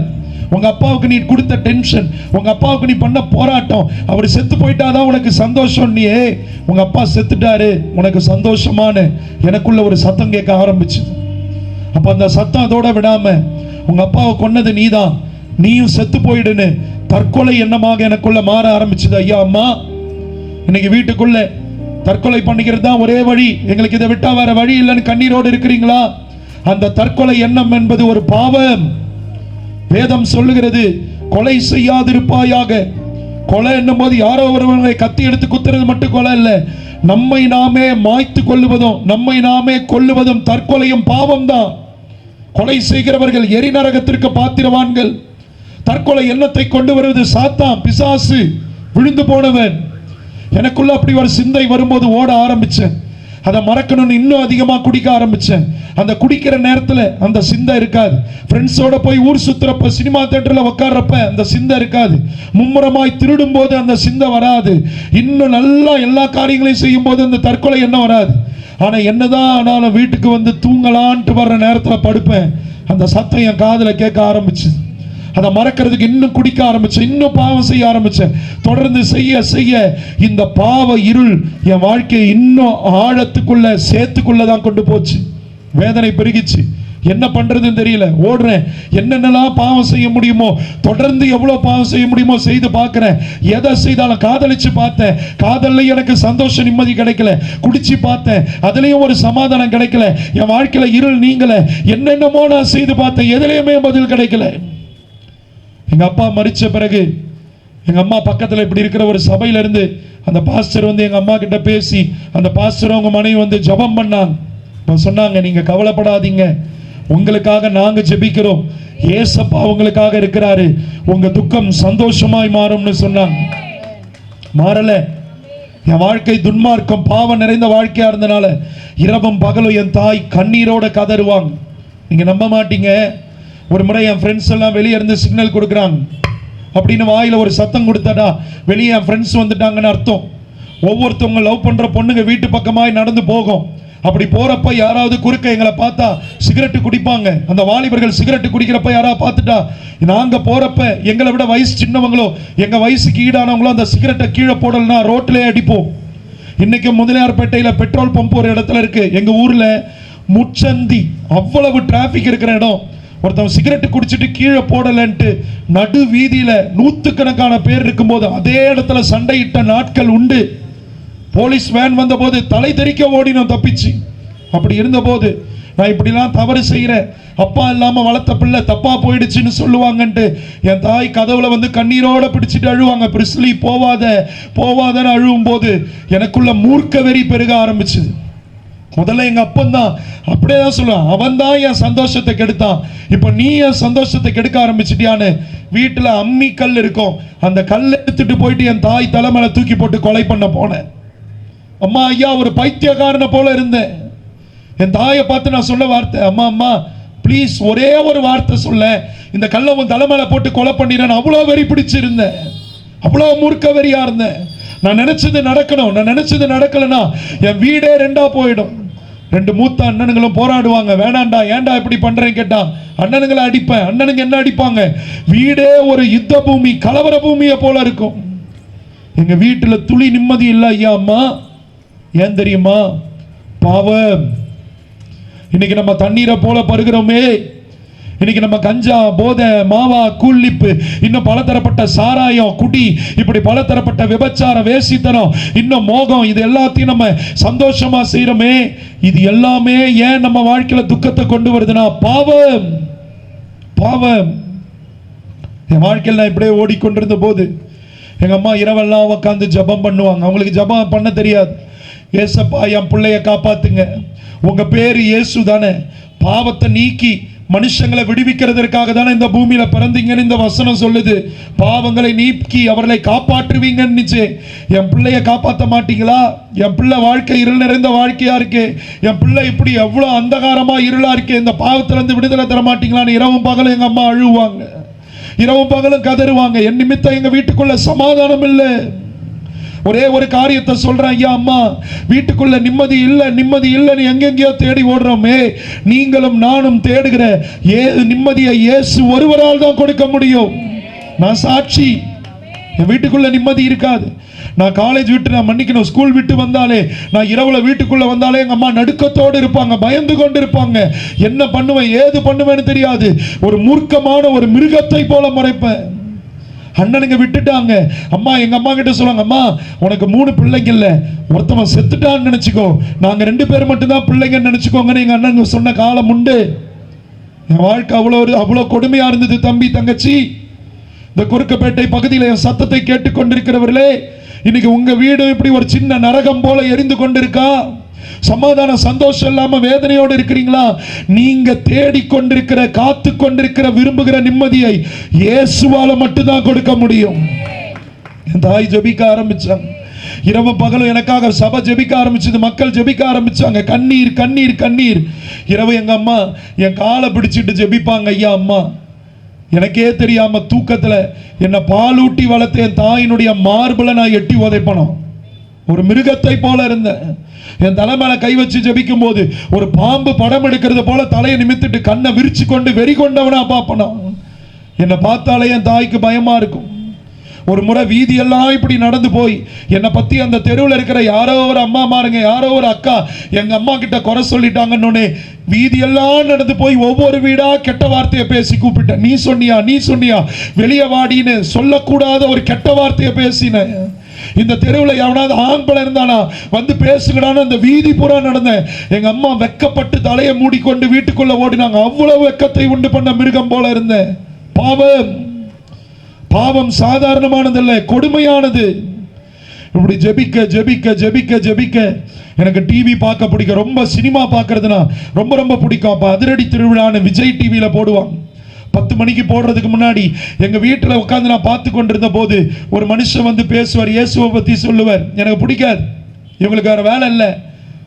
உங்க அப்பாவுக்கு நீ கொடுத்த டென்ஷன், உங்க அப்பாவுக்கு நீ பண்ண போராட்டம், அவர் செத்து போயிட்டாதான் உனக்கு சந்தோஷம், நீ உங்க அப்பா செத்துட்டாரு உனக்கு சந்தோஷமான எனக்குள்ள ஒரு சத்தம் கேட்க ஆரம்பிச்சது. அப்ப அந்த சத்தம் அதோட விடாம, உங்க அப்பாவை கொன்னது நீதான், நீயும் செத்து போயிடுன்னு தற்கொலை எண்ணமாக எனக்குள்ள மாற ஆரம்பிச்சது. ஐயா அம்மா, இன்னைக்கு வீட்டுக்குள்ள தற்கொலை பண்ணிக்கிறது தான் ஒரே வழி, எங்களுக்கு இதை விட்டா வேற வழி இல்லைன்னு கண்ணீரோடு இருக்கிறீங்களா? அந்த தற்கொலை எண்ணம் என்பது ஒரு பாவம். வேதம் சொல்லுகிறது, கொலை செய்யாதிருப்பாயாக. கொலை என்னும் போது யாரோ ஒருவரை கத்தி எடுத்து குத்துறது மட்டும் கொலை இல்லை, நம்மை நாமே மாய்த்து கொள்ளுவதும் நம்மை நாமே கொல்லுவதும் தற்கொலையும் பாவம் தான். கொலை செய்கிறவர்கள் எரிநரகத்திற்கு பாத்திரவான்கள். தற்கொலை எண்ணத்தை கொண்டு வருவது சாத்தான், பிசாசு, விழுந்து போனவன். எனக்குள்ள அப்படி ஒரு சிந்தை வரும்போது ஓட ஆரம்பிச்சேன். அதை மறக்கணும்னு இன்னும் அதிகமாக குடிக்க ஆரம்பிச்சேன். அந்த குடிக்கிற நேரத்தில் அந்த சிந்தை இருக்காது. ஃப்ரெண்ட்ஸோட போய் ஊர் சுத்துறப்ப, சினிமா தியேட்டரில் உட்கார்றப்ப அந்த சிந்தை இருக்காது. மும்முரமாய் திருடும் போது அந்த சிந்தை வராது. இன்னும் நல்லா எல்லா காரியங்களையும் செய்யும் போது அந்த தற்கொலை எண்ணம் வராது. ஆனால் என்னதான் ஆனாலும் வீட்டுக்கு வந்து தூங்கலான்ட்டு வர்ற நேரத்தில் படுப்பேன், அந்த சத்தம் என் காதில் கேட்க ஆரம்பிச்சு. அதை மறக்கிறதுக்கு இன்னும் குடிக்க ஆரம்பிச்சேன், இன்னும் பாவம் செய்ய ஆரம்பிச்சேன். தொடர்ந்து செய்ய செய்ய இந்த பாவ இருள் என் வாழ்க்கையை இன்னும் ஆழத்துக்குள்ள சேத்துக்குள்ளதான் கொண்டு போச்சு. வேதனை பெருகிச்சு. என்ன பண்றதுன்னு தெரியல. ஓடுறேன், என்னென்னலாம் பாவம் செய்ய முடியுமோ, தொடர்ந்து எவ்வளவு பாவம் செய்ய முடியுமோ செய்து பார்க்கிறேன். எதை செய்தாலும் காதலிச்சு பார்த்தேன், காதல்லையும் எனக்கு சந்தோஷம் நிம்மதி கிடைக்கல. குடிச்சு பார்த்தேன், அதுலயும் ஒரு சமாதானம் கிடைக்கல. என் வாழ்க்கையில இருள் நீங்கல. என்னென்னமோ நான் செய்து பார்த்தேன், எதுலையுமே பதில் கிடைக்கல. எங்க அப்பா மரிச்ச பிறகு எங்க அம்மா பக்கத்துல இப்படி இருக்கிற ஒரு சபையில இருந்து அந்த பாஸ்டர் வந்து எங்க அம்மா கிட்ட பேசி, அந்த பாஸ்டர் அவங்க மனைவி வந்து ஜெபம் பண்ணாங்க. சொன்னாங்க, நீங்க கவலைப்படாதீங்க, உங்களுக்காக நாங்க ஜெபிக்கிறோம், ஏசப்பா உங்களுக்காக இருக்கிறாரு, உங்க துக்கம் சந்தோஷமாய் மாறும்னு சொன்னாங்க. மாறல. என் வாழ்க்கை துன்மார்க்கம், பாவம் நிறைந்த வாழ்க்கையா இருந்தனால இரவும் பகலும் என் தாய் கண்ணீரோட கதறுவாங்க. நீங்க நம்ப மாட்டீங்க, ஒரு முறை என் ஃப்ரெண்ட்ஸ் எல்லாம் வெளியே இருந்து சிக்னல் கொடுக்குறாங்க அப்படின்னு வாயில ஒரு சத்தம் கொடுத்தடா வெளியே என் ஃப்ரெண்ட்ஸ் வந்துட்டாங்கன்னு அர்த்தம். ஒவ்வொருத்தவங்க லவ் பண்ற பொண்ணுங்க வீட்டு பக்கமாய் நடந்து போகும். அப்படி போறப்ப யாராவது குறுக்க எங்களை பார்த்தா சிகரெட்டு குடிப்பாங்க. அந்த வாலிபர்கள் சிகரெட்டு குடிக்கிறப்ப யாராவது பார்த்துட்டா, நாங்க போறப்ப எங்களை விட வயசு சின்னவங்களோ எங்க வயசுக்கு ஈடானவங்களோ அந்த சிகரெட்டை கீழே போடலன்னா ரோட்டிலே அடிப்போம். இன்னைக்கு முதலியார்பேட்டையில் பெட்ரோல் பம்ப் ஒரு இடத்துல இருக்கு. எங்க ஊர்ல முச்சந்தி அவ்வளவு டிராபிக் இருக்கிற இடம். ஒருத்தன் சிகரெட்டு குடிச்சிட்டு கீழே போடலன்ட்டு நடு வீதியில நூற்றுக்கணக்கான பேர் இருக்கும்போது அதே இடத்துல சண்டையிட்ட நாட்கள் உண்டு. போலீஸ் வேன் வந்தபோது தலை தெறிக்க ஓடினோம் தப்பிச்சு. அப்படி இருந்தபோது நான் இப்படிலாம் தவறு செய்கிறேன், அப்பா இல்லாமல் வளர்த்த பிள்ளை தப்பா போயிடுச்சுன்னு சொல்லுவாங்கன்ட்டு என் தாய் கதவுல வந்து கண்ணீரோட பிடிச்சிட்டு அழுவாங்க. பிரிஸ்லி போவாத போவாதன்னு அழுவும் போது எனக்குள்ள மூர்க்க வெறி பெருக ஆரம்பிச்சுது. முதல்ல எங்க அப்பன் தான் அப்படியே தான் சொல்லுவான், அவன் தான் என் சந்தோஷத்தை கெடுத்தான், இப்ப நீ என் சந்தோஷத்தை கெடுக்க ஆரம்பிச்சிட்டியான்னு. வீட்டுல அம்மி கல் இருக்கும், அந்த கல் எடுத்துட்டு போயிட்டு என் தாய் தலைமையில தூக்கி போட்டு கொலை பண்ண போனேன். அம்மா ஐயா ஒரு பைத்தியக்காரனை போல இருந்தேன். என் தாயை பார்த்து நான் சொல்ல வார்த்தை, அம்மா அம்மா ப்ளீஸ் ஒரே ஒரு வார்த்தை சொல்ல, இந்த கல்லை உன் தலைமையில போட்டு கொலை பண்ணிடுறேன். அவ்வளோ வெறி பிடிச்சிருந்தேன், அவ்வளோ மூர்க்க வெறியா இருந்தேன். நான் நினைச்சது நடக்கணும், நான் நினைச்சது நடக்கலன்னா என் வீடே ரெண்டா போயிடும். ரெண்டு மூத்த அண்ணனுங்களும் போராடுவாங்க, வேணாண்டா ஏன்டா இப்படி பண்றேன்னு கேட்டா அண்ணனுங்களை அடிப்பேன். அண்ணனுங்க என்ன அடிப்பாங்க, வீடே ஒரு யுத்த பூமி கலவர பூமியை போல இருக்கும். எங்க வீட்டுல துளி நிம்மதி இல்லை ஐயா அம்மா. ஏன் தெரியுமா? பாவம். இன்னைக்கு நம்ம தண்ணீரை போல பருகிறோமே. இன்னைக்கு நம்ம கஞ்சா, போதை, மாவா, கூலிப்பு, இன்னும் பலதரப்பட்ட சாராயம், குடி, இப்படி பலதரப்பட்ட விபச்சாரம், வேசித்தனம், இன்னும் மோகம், இது எல்லாத்தையும் நம்ம சந்தோஷமா செய்யறோமே. இது எல்லாமே ஏன் நம்ம வாழ்க்கையில துக்கத்தை கொண்டு வருதுன்னா பாவம். பாவம். என் வாழ்க்கையில் நான் இப்படியே ஓடிக்கொண்டிருந்த போது எங்க அம்மா இரவெல்லாம் உட்காந்து ஜபம் பண்ணுவாங்க. அவங்களுக்கு ஜபம் பண்ண தெரியாது. ஏசப்பா என் பிள்ளைய காப்பாத்துங்க, உங்க பேரு இயேசு தானே, பாவத்தை நீக்கி மனுஷங்களை விடுவிக்கிறதற்காக தானே இந்த பூமியில பிறந்தீங்கன்னு இந்த வசனம் சொல்லுது. பாவங்களை நீக்கி அவர்களை காப்பாற்றுவீங்கன்னு. என் பிள்ளைய காப்பாற்ற மாட்டீங்களா? என் பிள்ளை வாழ்க்கை இருள் நிறைந்த வாழ்க்கையா இருக்கு, என் பிள்ளை இப்படி எவ்வளவு அந்தகாரமா இருளா இருக்கு, இந்த பாவத்திலிருந்து விடுதலை தர மாட்டீங்களான்னு இரவும் பகலும் எங்க அம்மா அழுவாங்க, இரவும் பகலும் கதறுவாங்க. என் நிமித்தம் எங்க வீட்டுக்குள்ள சமாதானம் இல்லை. ஒரே ஒரு காரியத்தை சொல்றேன், ஐயா அம்மா வீட்டுக்குள்ள நிம்மதி இல்லை, நிம்மதி இல்லைன்னு எங்கெங்கயோ தேடி ஓடுறோமே. நீங்களும் நானும் தேடுகிற நிம்மதியை இயேசு ஒருவரால் தான் கொடுக்க முடியும். நான் சாட்சி. என் வீட்டுக்குள்ள நிம்மதி இருக்காது. நான் காலேஜ் விட்டு நான் மன்னிக்கணும், ஸ்கூல் விட்டு வந்தாலே, நான் இரவுல வீட்டுக்குள்ள வந்தாலே எங்க அம்மா நடுக்கத்தோடு இருப்பாங்க, பயந்து கொண்டு இருப்பாங்க. என்ன பண்ணுவேன் ஏது பண்ணுவேன்னு தெரியாது. ஒரு மூர்க்கமான ஒரு மிருகத்தை போல முறைப்பேன். அண்ணனுங்க விட்டுட்டாங்க. அம்மா எங்க அம்மா கிட்ட சொல்லுவாங்க, அம்மா உனக்கு 3 பிள்ளைங்க இல்ல, ஒருத்தவன் செத்துட்டான்னு நினைச்சுக்கோ, நாங்க 2 பேர் மட்டும்தான் பிள்ளைங்கன்னு நினைச்சுக்கோங்கன்னு எங்க அண்ணன் சொன்ன காலம் உண்டு. என் வாழ்க்கை அவ்வளோ கொடுமையா இருந்தது. தம்பி தங்கச்சி, இந்த குறுக்கப்பேட்டை பகுதியில் என் சத்தத்தை கேட்டுக்கொண்டிருக்கிறவர்களே, இன்னைக்கு உங்க வீடு இப்படி ஒரு சின்ன நரகம் போல எரிந்து கொண்டிருக்கா? சமாதான சந்தோஷம் இல்லாம வேதனையோடு இருக்கிறீங்களா? நீங்க தேடிக்கொண்டிருக்கிற, காத்து கொண்டிருக்கிற, விரும்புகிற நிம்மதியை இயேசுவால மட்டும்தான் கொடுக்க முடியும். என் தாய் ஜெபிக்க ஆரம்பிச்சாங்க. இரவு பகலும் எனக்காக சபை ஜெபிக்க ஆரம்பிச்சது, மக்கள் ஜெபிக்க ஆரம்பிச்சாங்க. கண்ணீர் கண்ணீர் கண்ணீர். இரவு எங்க அம்மா என் காலை பிடிச்சிட்டு ஜெபிப்பாங்க. ஐயா அம்மா எனக்கே தெரியாம தூக்கத்துல என்னை பாலூட்டி வளர்த்த என் தாயினுடைய மார்புல நான் எட்டி உதைப்பணும். ஒரு மிருகத்தை போல இருந்தேன். என் தலைமையில கை வச்சு ஜெபிக்கும் போது ஒரு பாம்பு படம் எடுக்கிறது போல தலையை நிமித்திட்டு கண்ணை விரிச்சு கொண்டு வெறி கொண்டவனா பாப்பனா. என்னை பார்த்தாலே என் தாய்க்கு பயமா இருக்கும். ஒரு முறை வீதியெல்லாம் இப்படி நடந்து போய் என்னை பத்தி அந்த தெருவில் இருக்கிற யாரோ ஒரு அம்மா மாருங்க, யாரோ ஒரு அக்கா எங்க அம்மா கிட்ட குறை சொல்லிட்டாங்கன்னு வீதியெல்லாம் நடந்து போய் ஒவ்வொரு வீடா கெட்ட வார்த்தையை பேசி கூப்பிட்டேன். நீ சொன்னியா, நீ சொன்னியா, வெளியே வாடின்னு சொல்லக்கூடாத ஒரு கெட்ட வார்த்தையை பேசினேன். இந்த தெருவில் எவனாவது ஆண்பள இருந்தானா வந்து பேசுகிறான்னு அந்த வீதி பூரா நடந்தேன். எங்க அம்மா வெக்கப்பட்டு தலையை மூடிக்கொண்டு வீட்டுக்குள்ள ஓடினாங்க. அவ்வளவு வெக்கத்தை உண்டு பண்ண மிருகம் போல இருந்தேன். பாவம். பாவம் சாதாரணமானதல்ல, கொடுமையானது. இப்படி ஜெபிக்க ஜெபிக்க ஜெபிக்க ஜெபிக்க எனக்கு டிவி பார்க்க பிடிக்கும். ரொம்ப சினிமா பார்க்கறதுனா ரொம்ப ரொம்ப பிடிக்கும். அப்போ அதிரடி திருவிழான்னு விஜய் டிவியில் போடுவாங்க. 10 மணிக்கு போடுறதுக்கு முன்னாடி எங்க வீட்டில் உட்காந்து நான் பார்த்து கொண்டிருந்த போது ஒரு மனுஷன் வந்து பேசுவார், இயேசுவை பற்றி சொல்லுவார். எனக்கு பிடிக்காது, இவங்களுக்கு வேற வேலை இல்லை,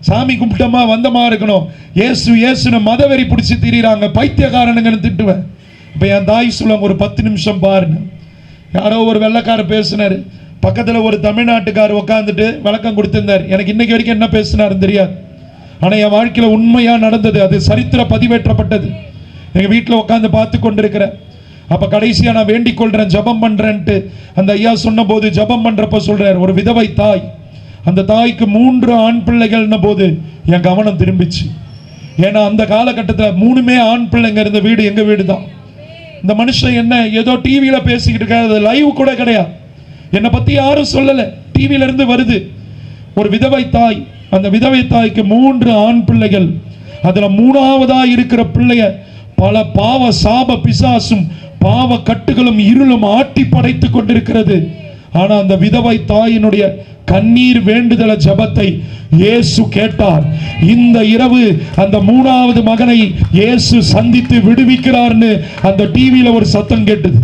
சாமி கும்பிட்டோமா வந்தமா இருக்கணும், இயேசு இயேசுன்னு மதவெறி பிடிச்சி திரிகிறாங்க, பைத்தியக்காரனுங்கன்னு திட்டுவேன். இப்போ என் தாய் சொல்லுவாங்க, ஒரு 10 நிமிஷம் பாருன்னு. யாரோ ஒரு வெள்ளைக்கார பேசினாரு, பக்கத்துல ஒரு தமிழ்நாட்டுக்காரர் உட்காந்துட்டு விளக்கம் கொடுத்திருந்தார். எனக்கு இன்னைக்கு வரைக்கும் என்ன பேசினாருன்னு தெரியாது. ஆனா என் வாழ்க்கையில உண்மையா நடந்தது, அது சரித்திர பதிவேற்றப்பட்டது. எங்க வீட்டில் உட்காந்து பார்த்து கொண்டிருக்கிறேன். அப்ப கடைசியா நான் வேண்டிக் கொள்றேன், ஜபம் பண்றேன்ட்டு அந்த ஐயா சொன்ன போது, ஜபம் பண்றப்ப சொல்றாரு, ஒரு விதவை தாய், அந்த தாய்க்கு 3 ஆண் பிள்ளைகள்ன போது என் கவனம் திரும்பிச்சு. ஏன்னா அந்த காலகட்டத்தில் 3மே ஆண் பிள்ளைங்க இருந்த வீடு எங்க வீடு தான். இந்த மனுஷன் என்ன ஏதோ டிவியில பேசிக்கிட்டு இருக்காரு, லைவ் கூட கிடையாது, என்னை பத்தி யாரும் சொல்லல, டிவியில இருந்து வருது. ஒரு விதவை தாய், அந்த விதவை தாய்க்கு 3 ஆண் பிள்ளைகள், அதுல 3ஆவதா இருக்கிற பிள்ளைய பல பாவ சாப பிசாசும் பாவ கட்டுகளும் இருளும் ஆட்டி படைத்து கொண்டிருக்கிறது. ஆனா அந்த விதவை தாயினுடைய கண்ணீர் வேண்டுதல ஜபத்தை இயேசு கேட்டார். இந்த இரவு அந்த 3ஆவது மகனை இயேசு சந்தித்து விடுவிக்கிறார்னு அந்த டிவியில ஒரு சத்தம் கேட்டது.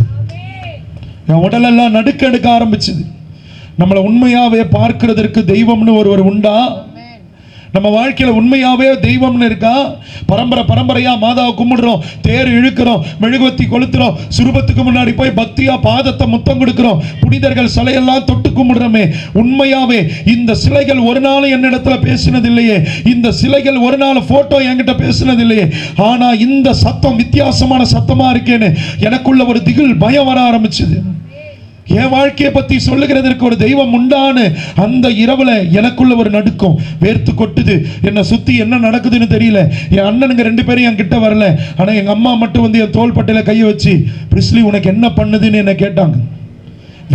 என் உடலெல்லாம் நடுக்க ஆரம்பிச்சது. நம்மளை உண்மையாவே பார்க்கிறதற்கு தெய்வம்னு ஒருவர் உண்டா? நம்ம வாழ்க்கையில உண்மையாவே தெய்வம்னு இருக்கா? பரம்பரையா மாதாவை கும்பிடுறோம், தேர் இழுக்கிறோம், மெழுகுவத்தி கொளுத்துறோம், சுரூபத்துக்கு முன்னாடி போய் பக்தியா பாதத்தை முத்தம் கொடுக்கிறோம், புனிதர்கள் சிலையெல்லாம் தொட்டு கும்பிடுறோமே. உண்மையாவே இந்த சிலைகள் ஒரு நாள் என்னிடத்துல பேசினது இல்லையே, இந்த சிலைகள் ஒரு நாள் போட்டோ என்கிட்ட பேசினது இல்லையே. ஆனா இந்த சத்தம் வித்தியாசமான சத்தமா இருக்கேன்னு எனக்குள்ள ஒரு திகில், பயம் வர ஆரம்பிச்சது. என் வாழ்க்கையை பத்தி சொல்லுகிறதற்கு ஒரு தெய்வம் உண்டான்னு அந்த இரவுல எனக்குள்ள ஒரு நடுக்கம், வேர்த்து கொட்டுது. என்னை சுத்தி என்ன நடக்குதுன்னு தெரியல. என் அண்ணனுங்க 2 பேரும் என் கிட்ட வரல. ஆனா எங்க அம்மா மட்டும் வந்து என் தோள்பட்டையில கையை வச்சு, பிரிஸ்லி உனக்கு என்ன பண்ணுதுன்னு என்ன கேட்டாங்க.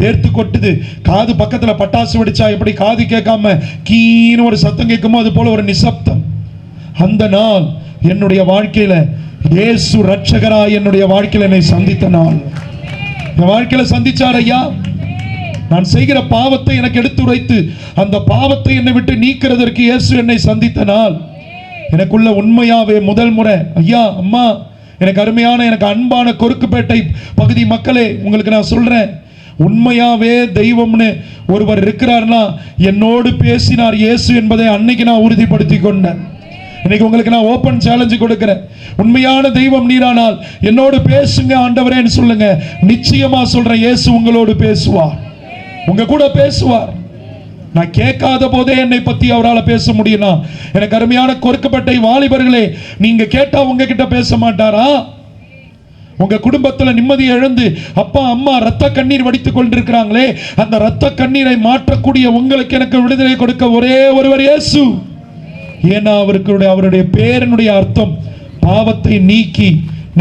வேர்த்து கொட்டுது. காது பக்கத்துல பட்டாசு வெடிச்சா எப்படி காது கேட்காம கீன்னு ஒரு சத்தம் கேட்குமோ அது போல ஒரு நிசப்தம். அந்த நாள் என்னுடைய வாழ்க்கையில இயேசு ரட்சகராய் என்னுடைய வாழ்க்கையில என்னை சந்தித்த நாள். என் வாழ்க்கையில சந்திச்சார் ஐயா. நான் செய்கிற பாவத்தை எனக்கு எடுத்துரைத்து அந்த பாவத்தை என்னை விட்டு நீக்கிறதற்கு இயேசு என்னை சந்தித்த நாள். எனக்குள்ள உண்மையாவே முதல் முறை, ஐயா அம்மா, எனக்கு அருமையான, எனக்கு அன்பான கொருக்குப்பேட்டை பகுதி மக்களே, உங்களுக்கு நான் சொல்றேன், உண்மையாவே தெய்வம்னு ஒருவர் இருக்கிறார்னா என்னோடு பேசினார் இயேசு என்பதை அன்னைக்கு நான் உறுதிப்படுத்தி கொண்டேன். இன்னைக்கு உங்களுக்கு நான் ஓபன் சேலஞ்சு கொடுக்கிறேன். உண்மையான தெய்வம் நீரானால் என்னோடு பேசுங்க ஆண்டவரேன்னு சொல்லுங்க. நிச்சயமா சொல்றேன், இயேசு உங்களோடு பேசுவார், உங்க கூட பேசுவார். நான் கேட்காத போதே என்னை பத்தி அவரால் பேச முடியும்னா, எனக்கு அருமையான கொருக்கப்பட்ட வாலிபர்களே, நீங்க கேட்டா உங்ககிட்ட பேச மாட்டாரா? உங்க குடும்பத்துல நிம்மதி இழந்து அப்பா அம்மா ரத்த கண்ணீர் வடித்துக் கொண்டிருக்கிறாங்களே, அந்த ரத்த கண்ணீரை மாற்றக்கூடிய உங்களுக்கு எனக்கு விடுதலை கொடுக்க ஒரே ஒருவர் இயேசு. ஏன்னா அவருடைய பேரினுடைய அர்த்தம் பாவத்தை நீக்கி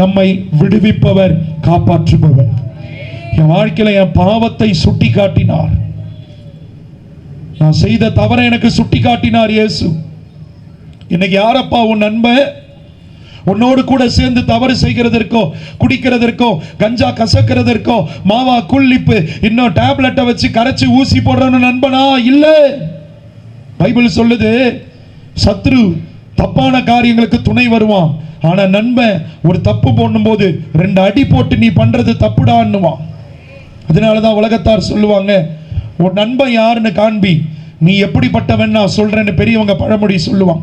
நம்மை விடுவிப்பவர், காப்பாற்றுபவர். என் வாழ்க்கையில என் பாவத்தை சுட்டி காட்டினார், நான் செய்த தவறை எனக்கு சுட்டி காட்டினார் இயேசு. இன்னைக்கு யாரப்பா உன் நண்பன்? உன்னோடு கூட சேர்ந்து தவறு செய்கிறதற்கோ, குடிக்கிறதற்கோ, கஞ்சா கசக்கிறதற்கோ, மாவா குள்ளிப்பு இன்னும் டேப்லெட்டை வச்சு கரைச்சு ஊசி போடுறன்னு நண்பனா? இல்ல. பைபிள் சொல்லுது, சத்ரு தப்பான காரியங்களுக்கு துணை வருவான், ஆனா நண்பன் ஒரு தப்பு போடும்போது 2 அடி போட்டு நீ பண்றது தப்புடான்னுவான். அதனாலதான் உலகத்தார் சொல்லுவாங்க, உன் நண்பன் யாருன்னு காண்பி, நீ எப்படிப்பட்டவன் நான் சொல்றேன்னு பெரியவங்க பழமொழி சொல்லுவான்.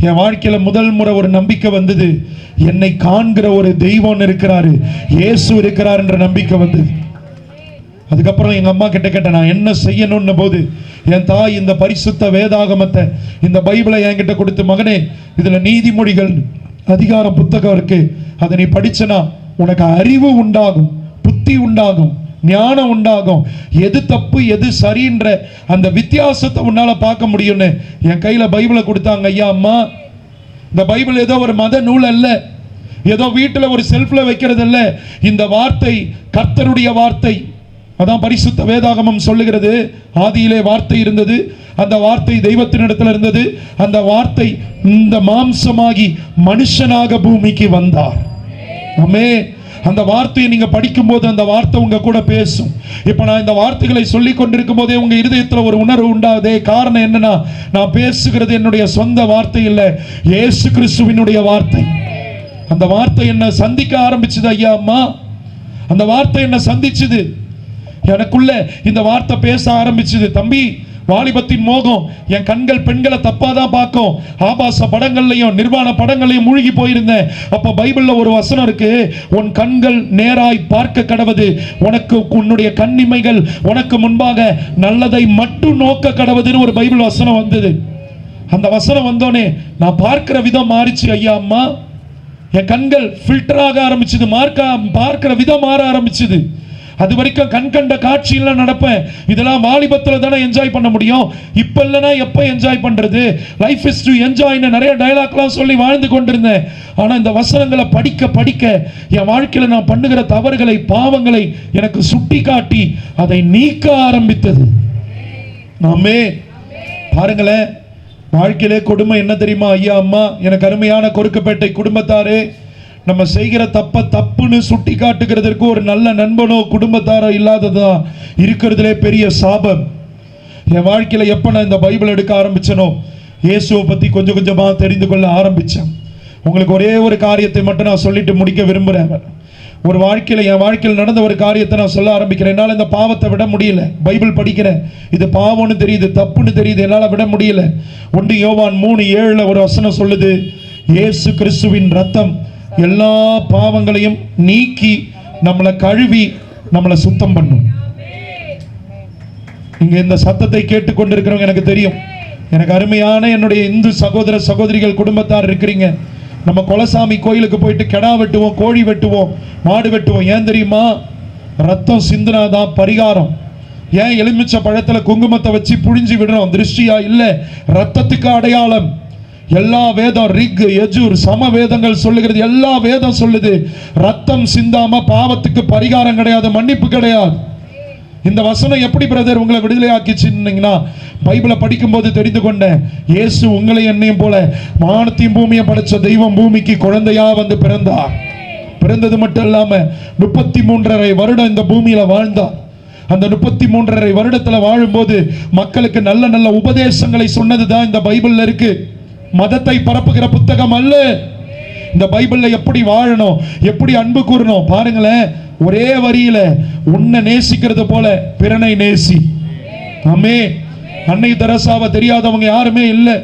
என் வாழ்க்கையில முதல் முறை ஒரு நம்பிக்கை வந்தது, என்னை காண்கிற ஒரு தெய்வம் இருக்கிறாரு, இயேசு இருக்கிறார் என்ற நம்பிக்கை வந்தது. அதுக்கப்புறம் எங்க அம்மா கிட்ட கேட்டேன், நான் என்ன செய்யணும்னு போது என் தாய் இந்த பரிசுத்த வேதாகமத்தை, இந்த பைபிளை என்கிட்ட கொடுத்து, மகனே இதுல நீதிமொழிகள் அதிகாரம் புத்தகம் இருக்கு, அதை நீ படிச்சனா உனக்கு அறிவு உண்டாகும், புத்தி உண்டாகும், ஞானம் உண்டாகும், எது தப்பு எது சரின்ற அந்த வித்தியாசத்தை உன்னால பார்க்க முடியும்னு என் கையில பைபிளை கொடுத்தாங்க. ஐயா அம்மா, இந்த பைபிள் ஏதோ ஒரு மத நூல் அல்ல, ஏதோ வீட்டுல ஒரு செல்ஃப்ல வைக்கிறது அல்ல, இந்த வார்த்தை கர்த்தருடைய வார்த்தை. அதான் பரிசுத்த வேதாகமம் சொல்லுகிறது, ஆதியிலே வார்த்தை இருந்தது, அந்த வார்த்தை தெய்வத்தினிடத்தில் இருந்தது, அந்த வார்த்தை இந்த மாம்சமாகி மனுஷனாக பூமிக்கு வந்தார். ஆமென். அந்த வார்த்தையை நீங்க படிக்கும் போது அந்த வார்த்தை உங்க கூட பேசும். இப்ப நான் இந்த வார்த்தைகளை சொல்லி கொண்டிருக்கும் போதே உங்க இருதயத்துல ஒரு உணர்வு உண்டாதே. காரணம் என்னன்னா, நான் பேசுகிறது என்னுடைய சொந்த வார்த்தை இல்ல, இயேசு கிறிஸ்துவினுடைய வார்த்தை. அந்த வார்த்தை என்ன சந்திக்க ஆரம்பிச்சது ஐயா அம்மா. அந்த வார்த்தை என்ன சந்திச்சது, எனக்குள்ள இந்த வார்த்தை பேச ஆரம்பிச்சது. தம்பி, வாலிபத்தின் மோகம். என் கண்கள் பெண்களை தப்பா தான் பார்க்கும். ஆபாச படங்கள்லையும் நிர்வாண படங்களையும் மூழ்கி போயிருந்தேன். அப்ப பைபிள்ல ஒரு வசனம் இருக்கு, உன் கண்கள் நேராய் பார்க்க கடவது, உனக்கு உன்னுடைய கண்ணிமைகள் உனக்கு முன்பாக நல்லதை மட்டும் நோக்க கடவுதுன்னு ஒரு பைபிள் வசனம் வந்தது. அந்த வசனம் வந்தோனே நான் பார்க்கிற விதம் மாறிச்சு. ஐயா அம்மா, என் கண்கள் ஃபில்டர் ஆக ஆரம்பிச்சது, பார்க்கிற விதம் மாற ஆரம்பிச்சது. அது வரைக்கும் கண் கண்ட காட்சியெல்லாம் நடப்பேன். இதெல்லாம் வாலிபத்தில் தானே என்ஜாய் பண்ண முடியும். இப்போ இல்லைன்னா எப்போ என்ஜாய் பண்ணுறது? லைஃப் இஸ் டு என்ஜாய்னு நிறைய டைலாக்லாம் சொல்லி வாழ்ந்து கொண்டிருந்தேன். ஆனால் இந்த வசனங்களை படிக்க படிக்க என் வாழ்க்கையில் நான் பண்ணுகிற தவறுகளை, பாவங்களை எனக்கு சுட்டி காட்டி அதை நீக்க ஆரம்பித்தது. நாமே பாருங்களேன், வாழ்க்கையிலே கொடுமை என்ன தெரியுமா? ஐயா அம்மா, எனக்கு அருமையான கொருக்குப்பேட்டை குடும்பத்தாரே, நம்ம செய்கிற தப்ப தப்புன்னு சுட்டி காட்டுகிறதற்கு ஒரு நல்ல நண்பனோ குடும்பத்தாரோ இல்லாததா இருக்கிறதுலே பெரிய சாபம். என் வாழ்க்கையில் எப்போ நான் இந்த பைபிள் எடுக்க ஆரம்பிச்சனோ, இயேசுவை பற்றி கொஞ்சம் கொஞ்சமாக தெரிந்து கொள்ள ஆரம்பித்தேன். உங்களுக்கு ஒரே ஒரு காரியத்தை மட்டும் நான் சொல்லிட்டு முடிக்க விரும்புகிறேன். ஒரு வாழ்க்கையில், என் வாழ்க்கையில் நடந்த ஒரு காரியத்தை நான் சொல்ல ஆரம்பிக்கிறேன். என்னால் இந்த பாவத்தை விட முடியல. பைபிள் படிக்கிறேன், இது பாவம்னு தெரியுது, தப்புன்னு தெரியுது, என்னால் விட முடியல. 1 யோவான் 3:7 ஒரு வசனம் சொல்லுது, இயேசு கிறிஸ்துவின் ரத்தம் எல்லா பாவங்களையும் நீக்கி நம்மளை கழுவி நம்மளை சுத்தம் பண்ணும். இங்க இந்த சத்தத்தை கேட்டுக்கொண்டிருக்கிறவங்க எனக்கு தெரியும், எனக்கு அருமையான என்னுடைய இந்து சகோதர சகோதரிகள் குடும்பத்தார் இருக்கிறீங்க. நம்ம குலசாமி கோயிலுக்கு போயிட்டு கெடா வெட்டுவோம், கோழி வெட்டுவோம், மாடு வெட்டுவோம். ஏன் தெரியுமா? ரத்தம் சிந்தினாதான் பரிகாரம். ஏன் எலுமிச்சை பழத்துல குங்குமத்தை வச்சு புழிஞ்சு விடுறோம்? திருஷ்டியா? இல்ல, ரத்தத்துக்கு அடையாளம். எல்லா வேதம், ரிக், யஜூர், சம வேதங்கள் சொல்லுகிறது, எல்லா வேதம் சொல்லுது, ரத்தம் சிந்தாம பாவத்துக்கு பரிகாரம் கிடையாது, மன்னிப்பு கிடையாது. இந்த வசனம் எப்படி பிரதர் உங்களை விடுதலை ஆக்கிச்சுன்னீங்கன்னா, பைபிளை படிக்கும் போது தெரிந்து கொண்டேன், இயேசு உங்களை என்னையும் போல வானத்தையும் பூமியும் படைச்ச தெய்வம் பூமிக்கு குழந்தையா வந்து பிறந்தார். பிறந்தது மட்டும் இல்லாம 33.5 வருடம் இந்த பூமியில வாழ்ந்தார். அந்த 33.5 வருடத்துல வாழும்போது மக்களுக்கு நல்ல நல்ல உபதேசங்களை சொன்னதுதான் இந்த பைபிள்ல இருக்கு. மதத்தை பரப்புகிற புத்தகம் அல்ல. இந்த பைபிள்ல எப்படி வாழணும், எப்படி அன்பு கூறணும் பாருங்களேன். ஒரே வரியில, உன்னை நேசிக்கிறது போல பிறனை நேசி. ஆமே. அன்னை தெரசாவை தெரியாதவங்க யாருமே இல்லை.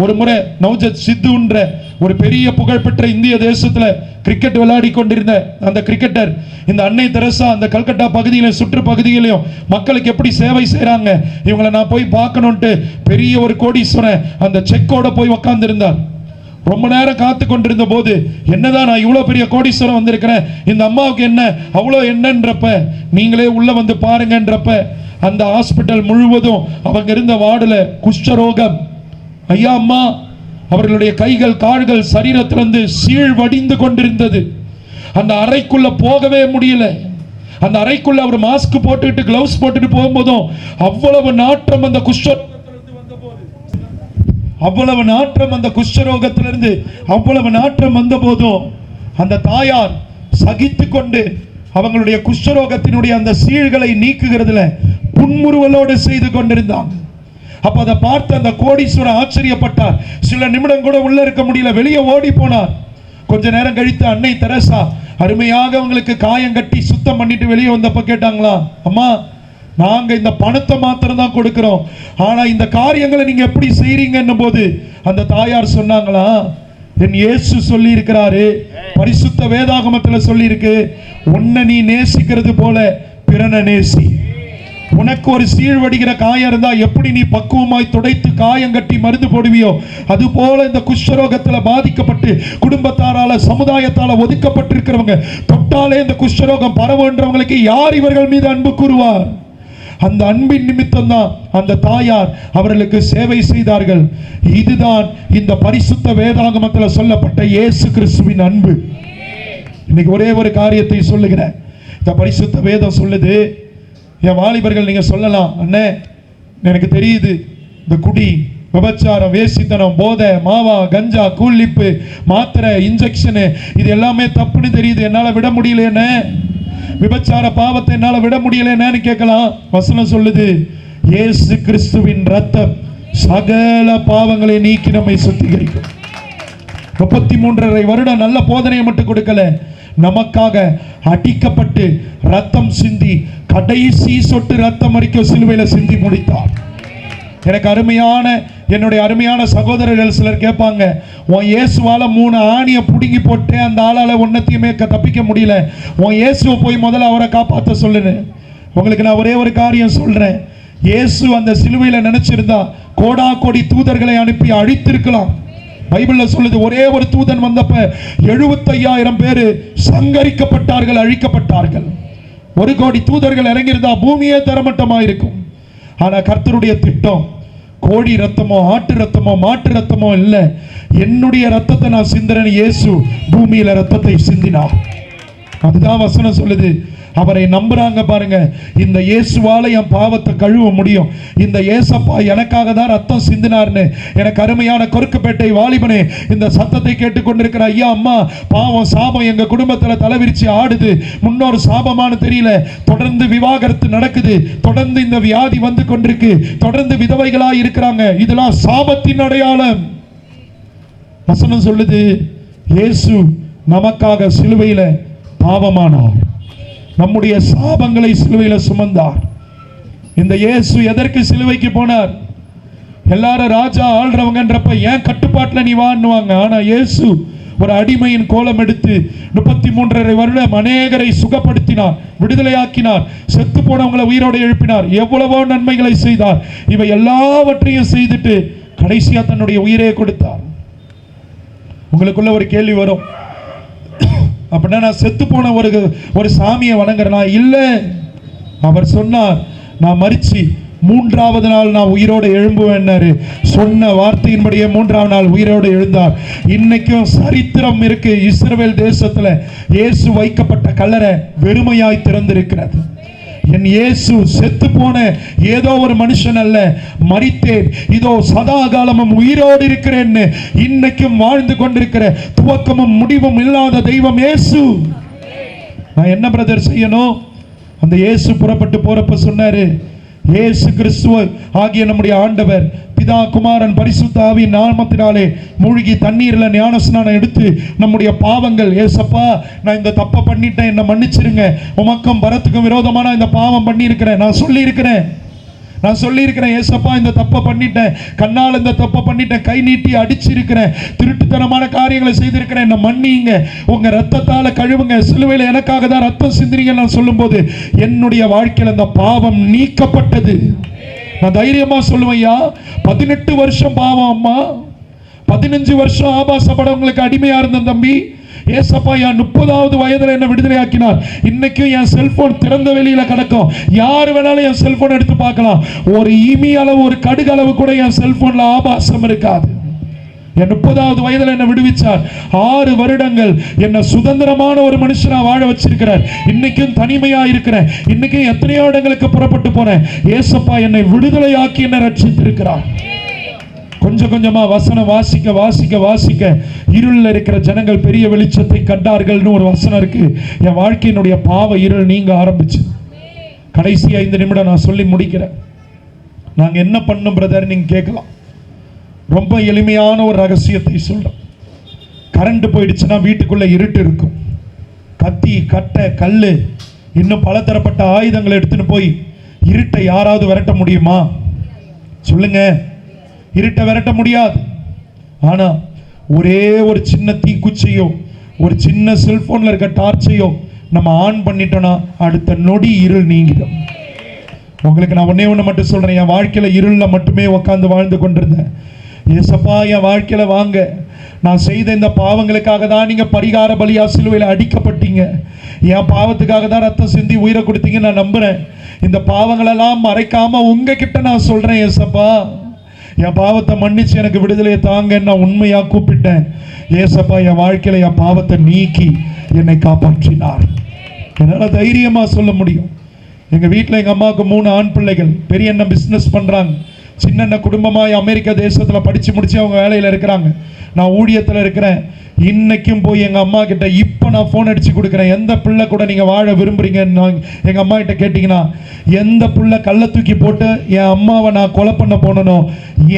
ஒரு முறை நவ்ஜத் சித்துன்ற ஒரு பெரிய புகழ்பெற்ற இந்திய தேசத்துல கிரிக்கெட் விளையாடி கொண்டிருந்த அந்த கிரிக்கெட்டர் இந்த அன்னை தெரசா அந்த கல்கட்டா பகுதியிலும் சுற்று பகுதியிலையும் மக்களுக்கு எப்படி சேவை செய்யறாங்க, இவங்களை நான் போய் பார்க்கணும்ட்டு பெரிய ஒரு கோடீஸ்வரன் அந்த செக்கோட போய் உக்காந்து இருந்தார். ரொம்ப நேரம் காத்து கொண்டிருந்த போது, என்னதான் நான் இவ்வளோ பெரிய கோடீஸ்வரன் வந்திருக்கிறேன், இந்த அம்மாவுக்கு என்ன அவ்வளோ என்னன்றப்ப, நீங்களே உள்ள வந்து பாருங்கன்றப்ப, அந்த ஹாஸ்பிட்டல் முழுவதும் அவங்க இருந்த வார்டுல குஷ்டரோகம். ஐயா அம்மா, அவர்களுடைய கைகள் கால்கள் சரீரத்திலிருந்து சீழ் வடிந்து கொண்டிருந்தது. அந்த அறைக்குள்ள போகவே முடியல. அந்த அறைக்குள்ள அவர் மாஸ்க் போட்டுட்டு கிளவுஸ் போட்டுட்டு போகும்போதும் அவ்வளவு நாற்றம் அந்த குஷ்டரோகத்திலிருந்து வந்தபோது, அவ்வளவு நாற்றம் அந்த குஷ்டரோகத்திலிருந்து அவ்வளவு நாற்றம் வந்த போதும் அந்த தாயார் சகித்து கொண்டு அவங்களுடைய குஷ்டரோகத்தினுடைய அந்த சீழ்களை நீக்குகிறதுல புன்முறுவலோடு செய்து கொண்டிருந்தாங்க. அப்ப அதை பார்த்து அந்த கோடீஸ்வரர் ஆச்சரியப்பட்டார். சில நிமிடம் கூட உள்ள இருக்க முடியல, வெளியே ஓடி போனார். கொஞ்ச நேரம் கழித்து அன்னை தெரசா அருமையாக அவங்களுக்கு காயம் கட்டி சுத்தம் பண்ணிட்டு வெளியே வந்தப்ப கேட்டாங்களா, அம்மா, நாங்க இந்த பணத்தை மாத்திரம் தான் கொடுக்கிறோம், ஆனா இந்த காரியங்களை நீங்க எப்படி செய்றீங்கன்னும் போது அந்த தாயார் சொன்னாங்களா, என் இயேசு சொல்லி இருக்கிறாரு, பரிசுத்த வேதாகமத்துல சொல்லி இருக்கு, உன்னை நீ நேசிக்கிறது போல பிறனை நேசி. உனக்கு ஒரு சீழ்வடிகிற காயம் இருந்தா எப்படி நீ பக்குவமாய் துடைத்து காயம் கட்டி மருந்து போடுவியோ, அது போல இந்த குஷ்டரோகத்துல பாதிக்கப்பட்டு குடும்பத்தாரால சமுதாயத்தால ஒதுக்கப்பட்டிருக்கிறவங்க தொட்டாலே இந்த குஷ்டரோகம் பரவுன்றவங்களுக்கு யார் இவர்கள் மீது அன்பு கூறுவார்? அந்த அன்பின் நிமித்தம் தான் அந்த தாயார் அவர்களுக்கு சேவை செய்தார்கள். இதுதான் இந்த பரிசுத்த வேதாகமத்தில் சொல்லப்பட்ட இயேசு கிறிஸ்துவின் அன்பு. இன்னைக்கு ஒரே ஒரு காரியத்தை சொல்லுகிறேன். இந்த பரிசுத்த வேதம் சொல்லுது, என் வாலிபர்கள் நீங்க சொல்லலாம், அண்ணே எனக்கு தெரியுது இந்த குடி, விபச்சாரம், வேசித்தனம், போதை, மாவா, கஞ்சா, கூலிப்பு, மாத்திரை, இன்ஜெக்ஷனு, இது எல்லாமே தப்புன்னு தெரியுது, என்னால விட முடியலன்னு, விபச்சார பாவத்தை என்னால விட முடியலன்னு கேட்கலாம். வசனம் சொல்லுது, இயேசு கிறிஸ்துவின் ரத்தம் சகல பாவங்களை நீக்கி நம்மை சுத்திகரிக்கும். 33.5 வருடம் நல்ல போதனையை மட்டும் கொடுக்கல, நமக்காக அடிக்கப்பட்டு ரத்தம் சிந்தி கடைசி சொட்டு ரத்தம் வரைக்கும் சிலுவையில சிந்தி முடித்தார். எனக்கு என்னுடைய அருமையான சகோதரர்கள் சிலர் கேட்பாங்க, உன் இயேசுவால 3 ஆணியை பிடுங்கி போட்டு அந்த ஆளால ஒன்னத்தையுமே தப்பிக்க முடியல, உன் இயேசுவை போய் முதல்ல அவரை காப்பாற்ற சொல்லுன்னு. உங்களுக்கு நான் ஒரே ஒரு காரியம் சொல்றேன், இயேசு அந்த சிலுவையில் நினைச்சிருந்தா கோடா கோடி தூதர்களை அனுப்பி அழித்திருக்கலாம். பைபிள்ல சொல்லுது, ஒரே ஒரு தூதன் வந்தப்ப 75,000 பேர் சங்கரிக்கப்பட்டார்கள், அழிக்கப்பட்டார்கள். 1 கோடி தூதர்கள் இறங்கியிருந்தா பூமியே தரமட்டமா இருக்கும். ஆனா கர்த்தருடைய திட்டம் கோடி ரத்தமோ ஆட்டு ரத்தமோ மாட்டு ரத்தமோ இல்லை, என்னுடைய ரத்தத்தை நான் சிந்துறேன். இயேசு பூமியில ரத்தத்தை சிந்தினார். அதுதான் வசனம் சொல்லுது. அவரை நம்புறாங்க பாருங்க, இந்த இயேசுவால என் பாவத்தை கழுவ முடியும், இந்த இயேசப்பா எனக்காக தான் ரத்தம் சிந்தினார்னு. எனக்கு அருமையான கொருக்குப்பேட்டை வாலிபனே, இந்த சத்தத்தை கேட்டுக்கொண்டிருக்கிற ஐயா அம்மா, பாவம் சாபம் எங்க குடும்பத்தில் தலைவிரிச்சு ஆடுது. முன்னொரு சாபமானு தெரியல, தொடர்ந்து விவாகரத்து நடக்குது, தொடர்ந்து இந்த வியாதி வந்து கொண்டிருக்கு, தொடர்ந்து விதவைகளா இருக்கிறாங்க. இதெல்லாம் சாபத்தின் அடையாளம். வசனம் சொல்லுது, இயேசு நமக்காக சிலுவையில பாவமானார், நம்முடைய சாபங்களை சிலுவையில் சுமந்தார். இந்த இயேசு எதற்கு சிலுவைக்கு போனார்? எல்லாரும் ராஜா ஆள்றவங்கன்றப்ப ஏன் கட்டுப்பாட்டில் நீ வான்னுவாங்க. ஆனா இயேசு ஒரு அடிமையின் கோலம் எடுத்து 33.5 வருடம் அநேகரை சுகப்படுத்தினார், விடுதலையாக்கினார், செத்து போனவங்களை உயிரோடு எழுப்பினார், எவ்வளவோ நன்மைகளை செய்தார். இவை எல்லாவற்றையும் செய்துட்டு கடைசியா தன்னுடைய உயிரை கொடுத்தார். உங்களுக்குள்ள ஒரு கேள்வி வரும், அப்படின்னா நான் செத்து போன ஒரு சாமியை வணங்குறேனா? இல்லை. அவர் சொன்னார், நான் மரிச்சு 3ஆவது நாள் நான் உயிரோடு எழும்புவேன்னாரு. சொன்ன வார்த்தையின்படியே 3ஆவது நாள் உயிரோடு எழுந்தார். இன்னைக்கும் சரித்திரம் இருக்கு, இஸ்ரவேல் தேசத்துல இயேசு வைக்கப்பட்ட கல்லறை வெறுமையாய் திறந்திருக்கிறது. என் இயேசு செத்து போன ஏதோ ஒரு மனுஷன் அல்ல, மரித்தேன், இதோ சதா காலமும் உயிரோடு இருக்கிறேன்னு இன்னைக்கும் வாழ்ந்து கொண்டிருக்கிற துவக்கமும் முடிவும் இல்லாத தெய்வம் இயேசு. நான் என்ன பிரதர் செய்யணும்? அந்த இயேசு புறப்பட்டு போறப்ப சொன்னாரு, இயேசு கிறிஸ்துவ ஆகிய நம்முடைய ஆண்டவர் பிதா குமாரன் பரிசுத்த ஆவியின் நாமத்தினாலே மூழ்கி தண்ணீர்ல ஞானஸ்நானம் எடுத்து நம்முடைய பாவங்கள், ஏசப்பா நான் இந்த தப்பை பண்ணிட்டேன், என்னை மன்னிச்சிருங்க, உமக்கும் பரத்துக்கும் விரோதமான இந்த பாவம் பண்ணியிருக்கிறேன், நான் சொல்லியிருக்கிறேன் ஏசப்பா இந்த தப்பை பண்ணிட்டேன், கண்ணால் இந்த தப்பை பண்ணிட்டேன், கை நீட்டி அடிச்சிருக்கிறேன், திருட்டுத்தனமான காரியங்களை செய்திருக்கிறேன், என்ன மன்னிங்க, உங்க ரத்தத்தால கழுவுங்க, சிலுவையில் எனக்காக தான் ரத்தம் சிந்திரீங்க நான் சொல்லும்போது என்னுடைய வாழ்க்கையில் அந்த பாவம் நீக்கப்பட்டது. நான் தைரியமா சொல்லுவையா, 18 வருஷம் பாவம் அம்மா, 15 வருஷம் ஆபாச படங்களுக்கு அடிமையா இருந்த தம்பி, ஏசப்பா என் 30வது வயதில் என்ன விடுதலை ஆக்கினார். இன்னைக்கும் என் செல்போன் திறந்த வெளியில கிடக்கும், யாரு வேணாலும் என் செல்போன் எடுத்து பார்க்கலாம். ஒரு இமி அளவு, ஒரு கடுகு அளவு கூட என் செல்போன்ல ஆபாசம் இருக்காது. என் 30வது வயதில் என்ன விடுவிச்சார். 6 வருடங்கள் என்ன சுதந்திரமான ஒரு மனுஷனா வாழ வச்சிருக்கிறார். இன்னைக்கும் தனிமையா இருக்கிறேன், இன்னைக்கும் எத்தனையோ இடங்களுக்கு புறப்பட்டு போறேன். ஏசப்பா என்னை விடுதலையாக்கி என்னை ரட்சித்திருக்கிறார். கொஞ்சம் கொஞ்சமா வசனம் வாசிக்க வாசிக்க வாசிக்க இருளில் இருக்கிற ஜனங்கள் பெரிய வெளிச்சத்தை கண்டார்கள்னு ஒரு வசனம் இருக்கு. என் வாழ்க்கையினுடைய பாவ இருள் நீங்க ஆரம்பிச்சு. கடைசி 5 நிமிடம் நான் சொல்லி முடிக்கிறேன். நாங்க என்ன பண்ணும் பிரதர் நீங்க கேட்கலாம். ரொம்ப எளிமையான ஒரு ரகசியத்தை சொல்றேன். கரண்ட் போயிடுச்சுன்னா வீட்டுக்குள்ள இருட்டு இருக்கும். கத்தி, கட்டை, கல்லு, இன்னும் பலதரப்பட்ட ஆயுதங்களை எடுத்துன்னு போய் இருட்டை யாராவது விரட்ட முடியுமா? சொல்லுங்க. இருட்டை விரட்ட முடியாது. ஆனா ஒரே ஒரு சின்ன தீக்குச்சியோ, ஒரு சின்ன செல்போன்ல இருக்க டார்ச்சையோ நம்ம ஆன் பண்ணிட்டோம்னா அடுத்த நொடி இருள் நீங்கிடும். உங்களுக்கு நான் ஒண்ணு மட்டும் சொல்றேன், என் வாழ்க்கையில இருள்ல மட்டுமே உட்கார்ந்து வாழ்ந்து கொண்டிருந்தேன். ஏசப்பா என் வாழ்க்கையில வாங்க, நான் செய்த இந்த பாவங்களுக்காக தான் நீங்க பரிகார பலியா சிலுவையில் அடிக்கப்பட்டீங்க, என் பாவத்துக்காக தான் ரத்தம் சிந்தி உயிரை கொடுத்தீங்க. நான் நம்புறேன். இந்த பாவங்களெல்லாம் மறைக்காம உங்ககிட்ட நான் சொல்றேன், ஏசப்பா என் பாவத்தை மன்னிச்சு எனக்கு விடுதலையை தாங்க நான் உண்மையா கூப்பிட்டேன். ஏசப்பா என் வாழ்க்கையில என் பாவத்தை நீக்கி என்னை காப்பாற்றினார். என்னால தைரியமா சொல்ல முடியும். எங்க வீட்டில் எங்க அம்மாவுக்கு 3 ஆண் பிள்ளைகள், பெரிய அண்ணன் பிசினஸ் பண்றாங்க, சின்ன குடும்பமாய் அமெரிக்கா தேசத்துல படிச்சு முடிச்சு அவங்க வேலையில இருக்கிறாங்க, நான் ஊழியத்துல இருக்கிறேன். இன்னைக்கும் போய் எங்க அம்மா கிட்ட இப்போ நான் போன் அடிச்சு கொடுக்குறேன், எந்த பிள்ளை கூட நீங்க வாழ விரும்புறீங்கன்னு எங்க அம்மா கிட்ட கேட்டீங்கன்னா, எந்த பிள்ளை கள்ள தூக்கி போட்டு என் அம்மாவை நான் கொலை பண்ண போனனோ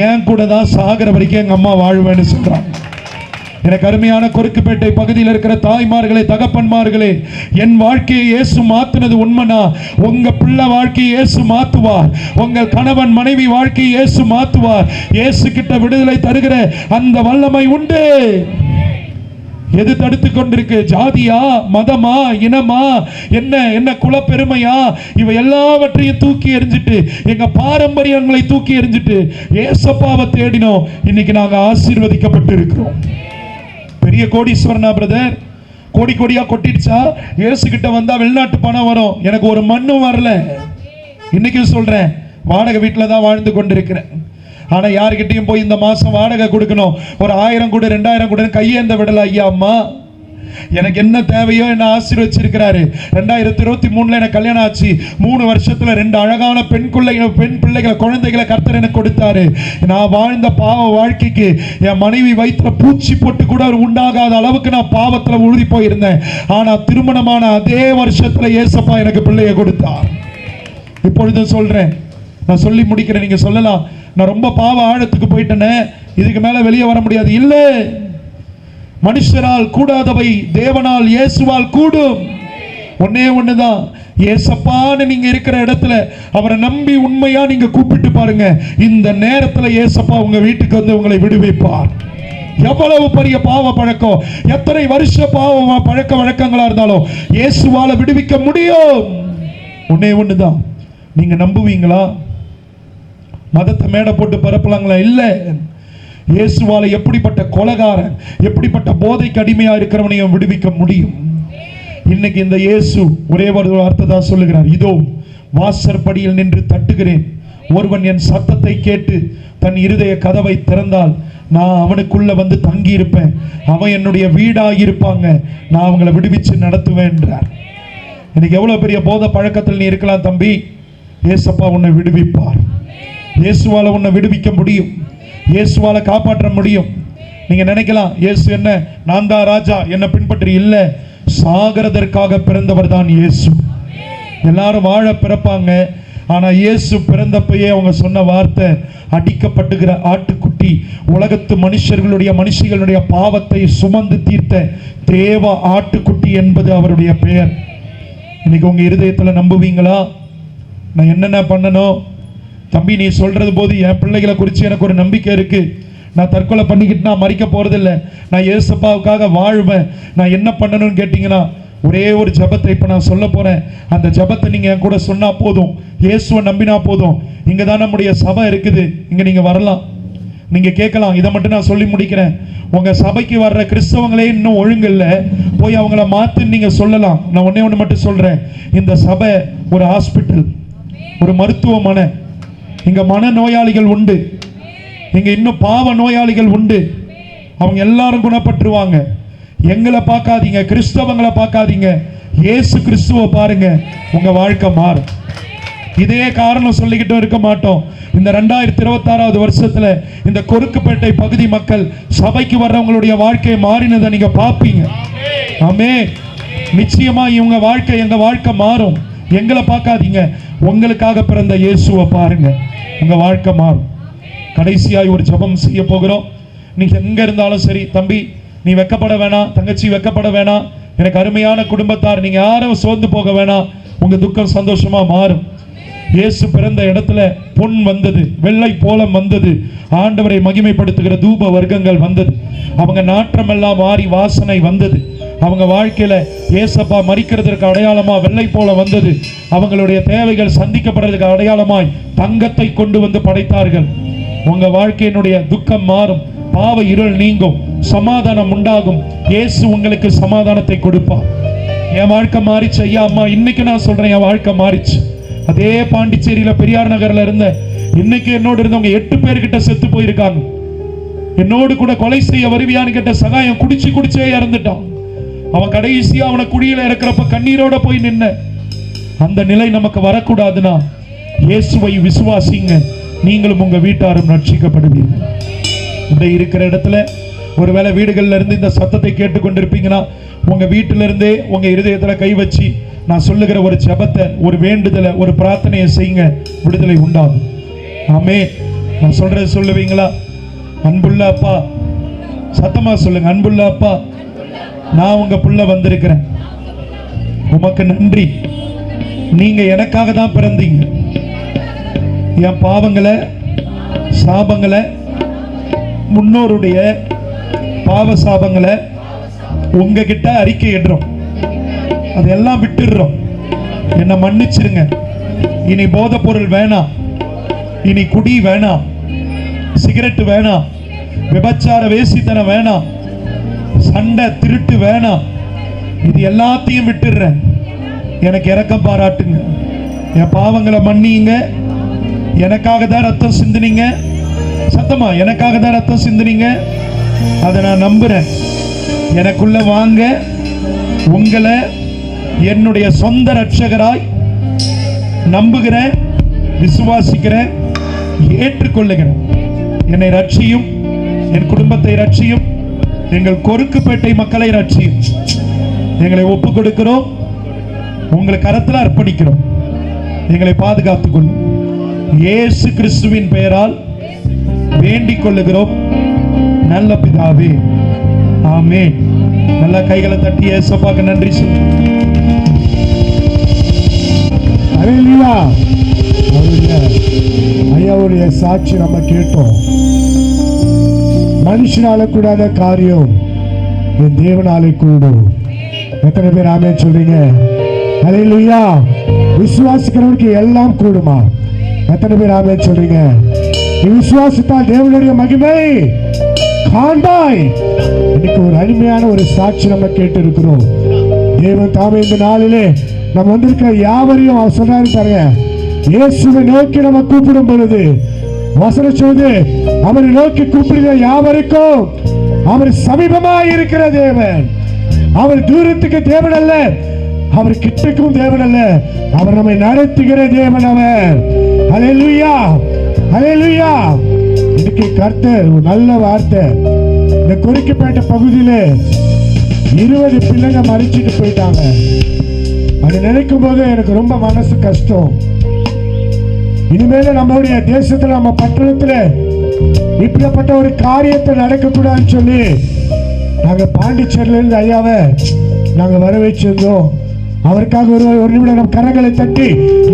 என் கூட தான் சாகிற வரைக்கும் எங்க அம்மா வாழ்வேன்னு சொல்றாங்க. எனக்கு அருமையான கொருக்குப்பேட்டை பகுதியில் இருக்கிற தாய்மார்களே, தகப்பன்மார்களே, என் வாழ்க்கையை இயேசு மாத்தினது உண்மைனா உங்க பிள்ளை வாழ்க்கையை இயேசு மாத்துவார். உங்கள் கணவன் மனைவி வாழ்க்கையை இயேசு மாத்துவார். இயேசு கிட்ட விடுதலை தருகிற அந்த வல்லமை உண்டு. எது தடுத்து கொண்டிருக்கு? ஜாதியா, மதமா, இனமா, என்ன குலப்பெருமையா? இவை எல்லாவற்றையும் தூக்கி எறிஞ்சிட்டு, எங்க பாரம்பரியங்களை தூக்கி எறிஞ்சிட்டு ஏசப்பாவை தேடினோம். இன்னைக்கு நாங்க ஆசீர்வதிக்கப்பட்டு இருக்கிறோம். பெரிய கோடீஸ்வரனா பிரதர்? கோடி கோடியா கொட்டிடுச்சா? இயேசு கிட்ட வந்தா வெளிநாட்டு பணம் வரும். எனக்கு ஒரு மண்ணும் வரல. இன்னைக்கு சொல்றேன், வாடகை வீட்டில் தான் வாழ்ந்து கொண்டிருக்கிறேன். ஆனா யாருக்கிட்டையும் போய் இந்த மாசம் வாடகை கொடுக்கணும், ஒரு 1000 கொடு 2000 கொடு கையேந்த விடல. ஐயா அம்மா, எனக்கு என்ன தேவையோ என்ன ஆசீர்வச்சிருக்கிறாரு. 2023 எனக்கு கல்யாணம் ஆச்சு. 3 வருஷத்துல 2 அழகான பெண் பிள்ளைகளை குழந்தைகளை கர்த்தர் எனக்கு கொடுத்தாரு. நான் வாழ்ந்த பாவ வாழ்க்கைக்கு என் மனைவி வயிற்றுல பூச்சி போட்டு கூட உண்டாகாத அளவுக்கு நான் பாவத்துல உழுதி போயிருந்தேன். ஆனா திருமணமான அதே வருஷத்துல ஏசப்பா எனக்கு பிள்ளைய கொடுத்தார். இப்பொழுது சொல்றேன், நான் சொல்லி முடிக்கிறேன். நீங்க சொல்லலாம், நான் ரொம்ப பாவ ஆழத்துக்கு போயிட்டேனே, இதுக்கு மேல வெளியே வர முடியாது. இல்ல, மனுஷரால் கூடாதவை தேவனால் இயேசுவால் கூடும். ஒன்னே ஒண்ணுதான், ஏசப்பான்னு நீங்க இருக்கிற இடத்துல அவரை நம்பி உண்மையா நீங்க கூப்பிட்டு பாருங்க. இந்த நேரத்துல ஏசப்பா உங்க வீட்டுக்கு வந்து உங்களை விடுவிப்பார். எவ்வளவு பெரிய பாவ பழக்கம், எத்தனை வருஷ பாவ பழக்க வழக்கங்களா இருந்தாலும் இயேசுவால விடுவிக்க முடியும். ஒன்னே ஒண்ணுதான், நீங்க நம்புவீங்களா? மதத்தை மேடை போட்டு பரப்பலாங்களா? இல்ல. இயேசுவால எப்படிப்பட்ட கொலைகாரன், எப்படிப்பட்ட போதைக்கு அடிமையா இருக்கிறவனையும் விடுவிக்க முடியும். இன்னைக்கு இந்த இயேசு ஒரே ஒரு வார்த்தை தான் சொல்லுகிறார், இதோ வாசற்படியில் நின்று தட்டுகிறேன், ஒருவன் என் சத்தத்தை கேட்டு தன் இருதய கதவை திறந்தால் நான் அவனுக்குள்ள வந்து தங்கி இருப்பேன், அவன் என்னுடைய வீடாக இருப்பாங்க, நான் அவங்களை விடுவிச்சு நடத்துவேன் என்றார். இன்னைக்கு எவ்வளவு பெரிய போதை பழக்கத்தில் நீ இருக்கலாம் தம்பி, இயேசப்பா உன்னை விடுவிப்பார். இயேசுவால உன்னை விடுவிக்க முடியும், இயேசுவால காப்பாற்ற முடியும். நீங்க நினைக்கலாம், இயேசு என்ன நான் தான் ராஜா என்ன பின்பற்றி? இல்ல, சாகிறதற்காக பிறந்தவர் தான் இயேசு. எல்லாரும் வாழ பிறப்பாங்க. ஆனா இயேசு பிறந்தப்பயே அவங்க சொன்ன வார்த்தை, அடிக்கப்பட்டுகிற ஆட்டுக்குட்டி, உலகத்து மனுஷர்களுடைய பாவத்தை சுமந்து தீர்த்த தேவ ஆட்டுக்குட்டி என்பது அவருடைய பெயர். இன்னைக்கு உங்க இருதயத்துல நம்புவீங்களா? நான் என்னென்ன பண்ணணும் தம்பி? நீ சொல்றது போது என் பிள்ளைகளை குறித்து எனக்கு ஒரு நம்பிக்கை இருக்கு. நான் தற்கொலை பண்ணிக்கிட்டு நான் மறிக்க போறதில்லை, நான் இயேசுப்பாவுக்காக வாழ்வேன். நான் என்ன பண்ணணும்னு கேட்டீங்கன்னா, ஒரே ஒரு ஜபத்தை இப்ப நான் சொல்ல போறேன். அந்த ஜபத்தை நீங்க என் கூட சொன்னா போதும், இயேசுவை நம்பினா போதும். இங்க தான் நம்முடைய சபை இருக்குது, இங்க நீங்க வரலாம், நீங்க கேட்கலாம். இதை மட்டும் நான் சொல்லி முடிக்கிறேன். உங்க சபைக்கு வர்ற கிறிஸ்தவங்களே இன்னும் ஒழுங்கு இல்லை, போய் அவங்கள மாத்து நீங்க சொல்லலாம். நான் ஒன்னே ஒன்று மட்டும் சொல்றேன், இந்த சபை ஒரு ஹாஸ்பிட்டல், ஒரு மருத்துவமனை. இங்க மன நோயாளிகள் உண்டு, இங்க இன்னும் பாவ நோயாளிகள் உண்டு. அவங்க எல்லாரும் குணப்பட்டுருவாங்க. எங்களை பார்க்காதீங்க, கிறிஸ்தவங்களை பார்க்காதீங்க, இயேசு கிறிஸ்துவை பாருங்க, உங்க வாழ்க்கை மாறும். இதே காரணம் சொல்லிக்கிட்டும் இருக்க மாட்டோம். இந்த 2026வது வருஷத்துல இந்த கொருக்குப்பேட்டை பகுதி மக்கள் சபைக்கு வர்றவங்களுடைய வாழ்க்கை மாறினதை நீங்க பார்ப்பீங்க. ஆமே, நிச்சயமா இவங்க வாழ்க்கை, எங்க வாழ்க்கை மாறும். எங்களை பார்க்காதீங்க, உங்களுக்காக பிறந்த இயேசுவை பாருங்க, உங்க வாழ்க்கை மாறும். கடைசியாய் ஒரு ஜெபம் செய்ய போகிறோம். நீங்க எங்க இருந்தாலும் சரி, தம்பி நீ வெக்கப்பட வேணாம், தங்கச்சி வெக்கப்பட வேணாம், எனக்கு அருமையான குடும்பத்தார், நீங்க யாரும் சோர்ந்து போக வேணாம். உங்க துக்கம் சந்தோஷமா மாறும். இயேசு பிறந்த இடத்துல பொன் வந்தது, வெள்ளை போலம் வந்தது, ஆண்டவரை மகிமைப்படுத்துகிற தூப வர்க்கங்கள் வந்தது, அவங்க நாற்றமெல்லாம் மாறி வாசனை வந்தது. அவங்க வாழ்க்கையில ஏசப்பா மரிக்கிறதுக்கு அடையாளமா வெள்ளை போல வந்தது. அவங்களுடைய தேவைகள் சந்திக்கப்படுறதுக்கு அடையாளமாய் தங்கத்தை கொண்டு வந்து படைத்தார்கள். உங்க வாழ்க்கையினுடைய துக்கம் மாறும், பாவ இருள் நீங்கும், சமாதானம் உண்டாகும். இயேசு உங்களுக்கு சமாதானத்தை கொடுப்பார். என் வாழ்க்கை மாறிச்சு ஐயா அம்மா, இன்னைக்கு நான் சொல்றேன், என் வாழ்க்கை மாறிச்சு. அதே பாண்டிச்சேரியில பெரியார் நகர்ல இருந்த, இன்னைக்கு என்னோடு இருந்தவங்க 8 பேர்கிட்ட செத்து போயிருக்காங்க. என்னோடு கூட கொலை செய்ய வருவியான்னு கேட்ட சகாயம் குடிச்சே இறந்துட்டான். அவன் கடைசியா அவனை குடியில இருக்கிறப்ப கண்ணீரோட போய் நின்ன. அந்த நிலை நமக்கு வரக்கூடாதுன்னா இயேசுவை விசுவாசிங்க, நீங்களும் உங்க வீட்டாரும் ரட்சிக்கப்படுவீர்கள். இந்த இருக்கிற இடத்துல ஒருவேளை வீடுகள்ல இருந்து இந்த சத்தத்தை கேட்டுக்கொண்டிருப்பீங்கன்னா, உங்க வீட்டில இருந்தே உங்க இருதயத்துல கை வச்சு நான் சொல்லுகிற ஒரு ஜெபத்தை, ஒரு வேண்டுதலை, ஒரு பிரார்த்தனையை செய்யுங்க, விடுதலை உண்டாகும். ஆமே, நான் சொல்றது சொல்லுவீங்களா? அன்புள்ள அப்பா, சத்தமா சத்தமா சொல்லுங்க, அன்புள்ள அப்பா, நான் உங்க புள்ள வந்திருக்கிறேன். உமக்கு நன்றி. நீங்க எனக்காக தான் பிறந்தீங்க. என் பாவங்களை, சாபங்களை, முன்னோருடைய பாவ சாபங்களை உங்ககிட்ட அறிக்கையிடுறோம். அதெல்லாம் விட்டுடுறோம். என்னை மன்னிச்சிருங்க. இனி போதைப் பொருள் வேணாம், இனி குடி வேணாம், சிகரெட் வேணாம், விபச்சார வேசித்தனம் வேணாம், சண்டை திருட்டு வேணாம். இது எல்லாத்தையும் விட்டுடுறேன். எனக்கு இரக்கம் பாராட்டுங்க. என் பாவங்களை மன்னியுங்க. எனக்காக தான் ரத்தம் சிந்தினீங்க. சத்தமா, எனக்காக தான் ரத்தம் சிந்தினீங்க. அதை நான் நம்புறேன். எனக்குள்ள வாங்க. உங்களை என்னுடைய சொந்த ரட்சகராய் நம்புகிறேன், விசுவாசிக்கிறேன், ஏற்றுக்கொள்ளுகிறேன். என்னை ரட்சியும், என் குடும்பத்தை ரட்சியும், எங்கள் கொருக்குப்பேட்டை மக்களை ரட்சியும். எங்களை ஒப்பு கொடுக்கிறோம், உங்களை கரத்தில் அர்ப்பணிக்கிறோம். எங்களை பாதுகாத்துக் கொள்ளும். இயேசு கிறிஸ்துவின் பெயரால் வேண்டிக் கொள்ளுகிறோம் நல்ல பிதாவே, ஆமென். நல்ல கைகளை தட்டி இயேசுவுக்கு நன்றி சொல்லு. ஹல்லேலூயா. ஐயாவுடைய சாட்சி நம்ம கேட்டோம். மனுஷனால கூடாத காரியம் என் தேவனாலே கூடும். எத்தனை பேர் ஆமென் சொல்றீங்க? ஹல்லேலூயா. விசுவாசிக்கிறவனுக்கு எல்லாம் கூடுமா? எத்தனை பேர் ஆமென் சொல்றீங்க? விசுவாசித்தால் தேவனுடைய மகிமை காண்பாய். இன்னைக்கு ஒரு அருமையான ஒரு சாட்சி நம்ம கேட்டு இருக்கிறோம். தேவன் தாமே இந்த நாளிலே நம்ம வந்திருக்கிற யாவரையும் அவர் சொல்றாரு பாருங்க, இயேசுவை நோக்கி நம்ம கூப்பிடும் பொழுது வசனம் சொல்லுது, அவரை நோக்கி கூப்பிடுகிற யாவருக்கும் அவர் சமீபமாய் இருக்கிற தேவன். அவர் தூரத்துக்கு தேவன் அல்ல, அவர் கிட்டக்கும் தேவன் அல்ல, அவர் நம்மை நடத்துகிற தேவன் அவர். ஹல்லேலூயா, ஹல்லேலூயா. இன்னைக்கு கர்த்தர் ஒரு நல்ல வார்த்தை. இந்த கொருக்குப்பேட்டை பகுதியில 20 பிள்ளைங்க மறிச்சிட்டு போயிட்டாங்க. அது நினைக்கும் போது எனக்கு ரொம்ப மனசு கஷ்டம். இனிமேல நம்மளுடைய தேசத்துல, நம்ம பட்டணத்துல இப்படிப்பட்ட ஒரு காரியத்தை நடக்கக்கூடாதுன்னு சொல்லி நாங்க பாண்டிச்சேரியில இருந்து ஐயாவை நாங்க வர வச்சிருந்தோம். அவருக்காக ஒரு நிமிடம் நம் கரங்களை தட்டி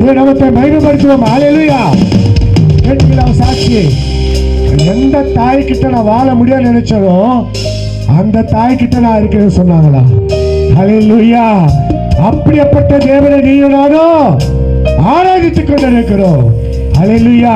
தேவத்தை மகிமைப்படுத்துவோம். ஹல்லேலூயா. கேட்டீங்களா சாட்சி? எந்த தாய்கிட்ட நான் வாழ முடியாது நினைச்சதோ அந்த தாய்கிட்ட நான் இருக்கிறேன்னு சொன்னாங்களா? ஹல்லேலூயா. அப்படிப்பட்ட தேவனை நீயும் நானும் ஆராதித்துக் கொண்டிருக்கிறோம். ஹல்லேலூயா.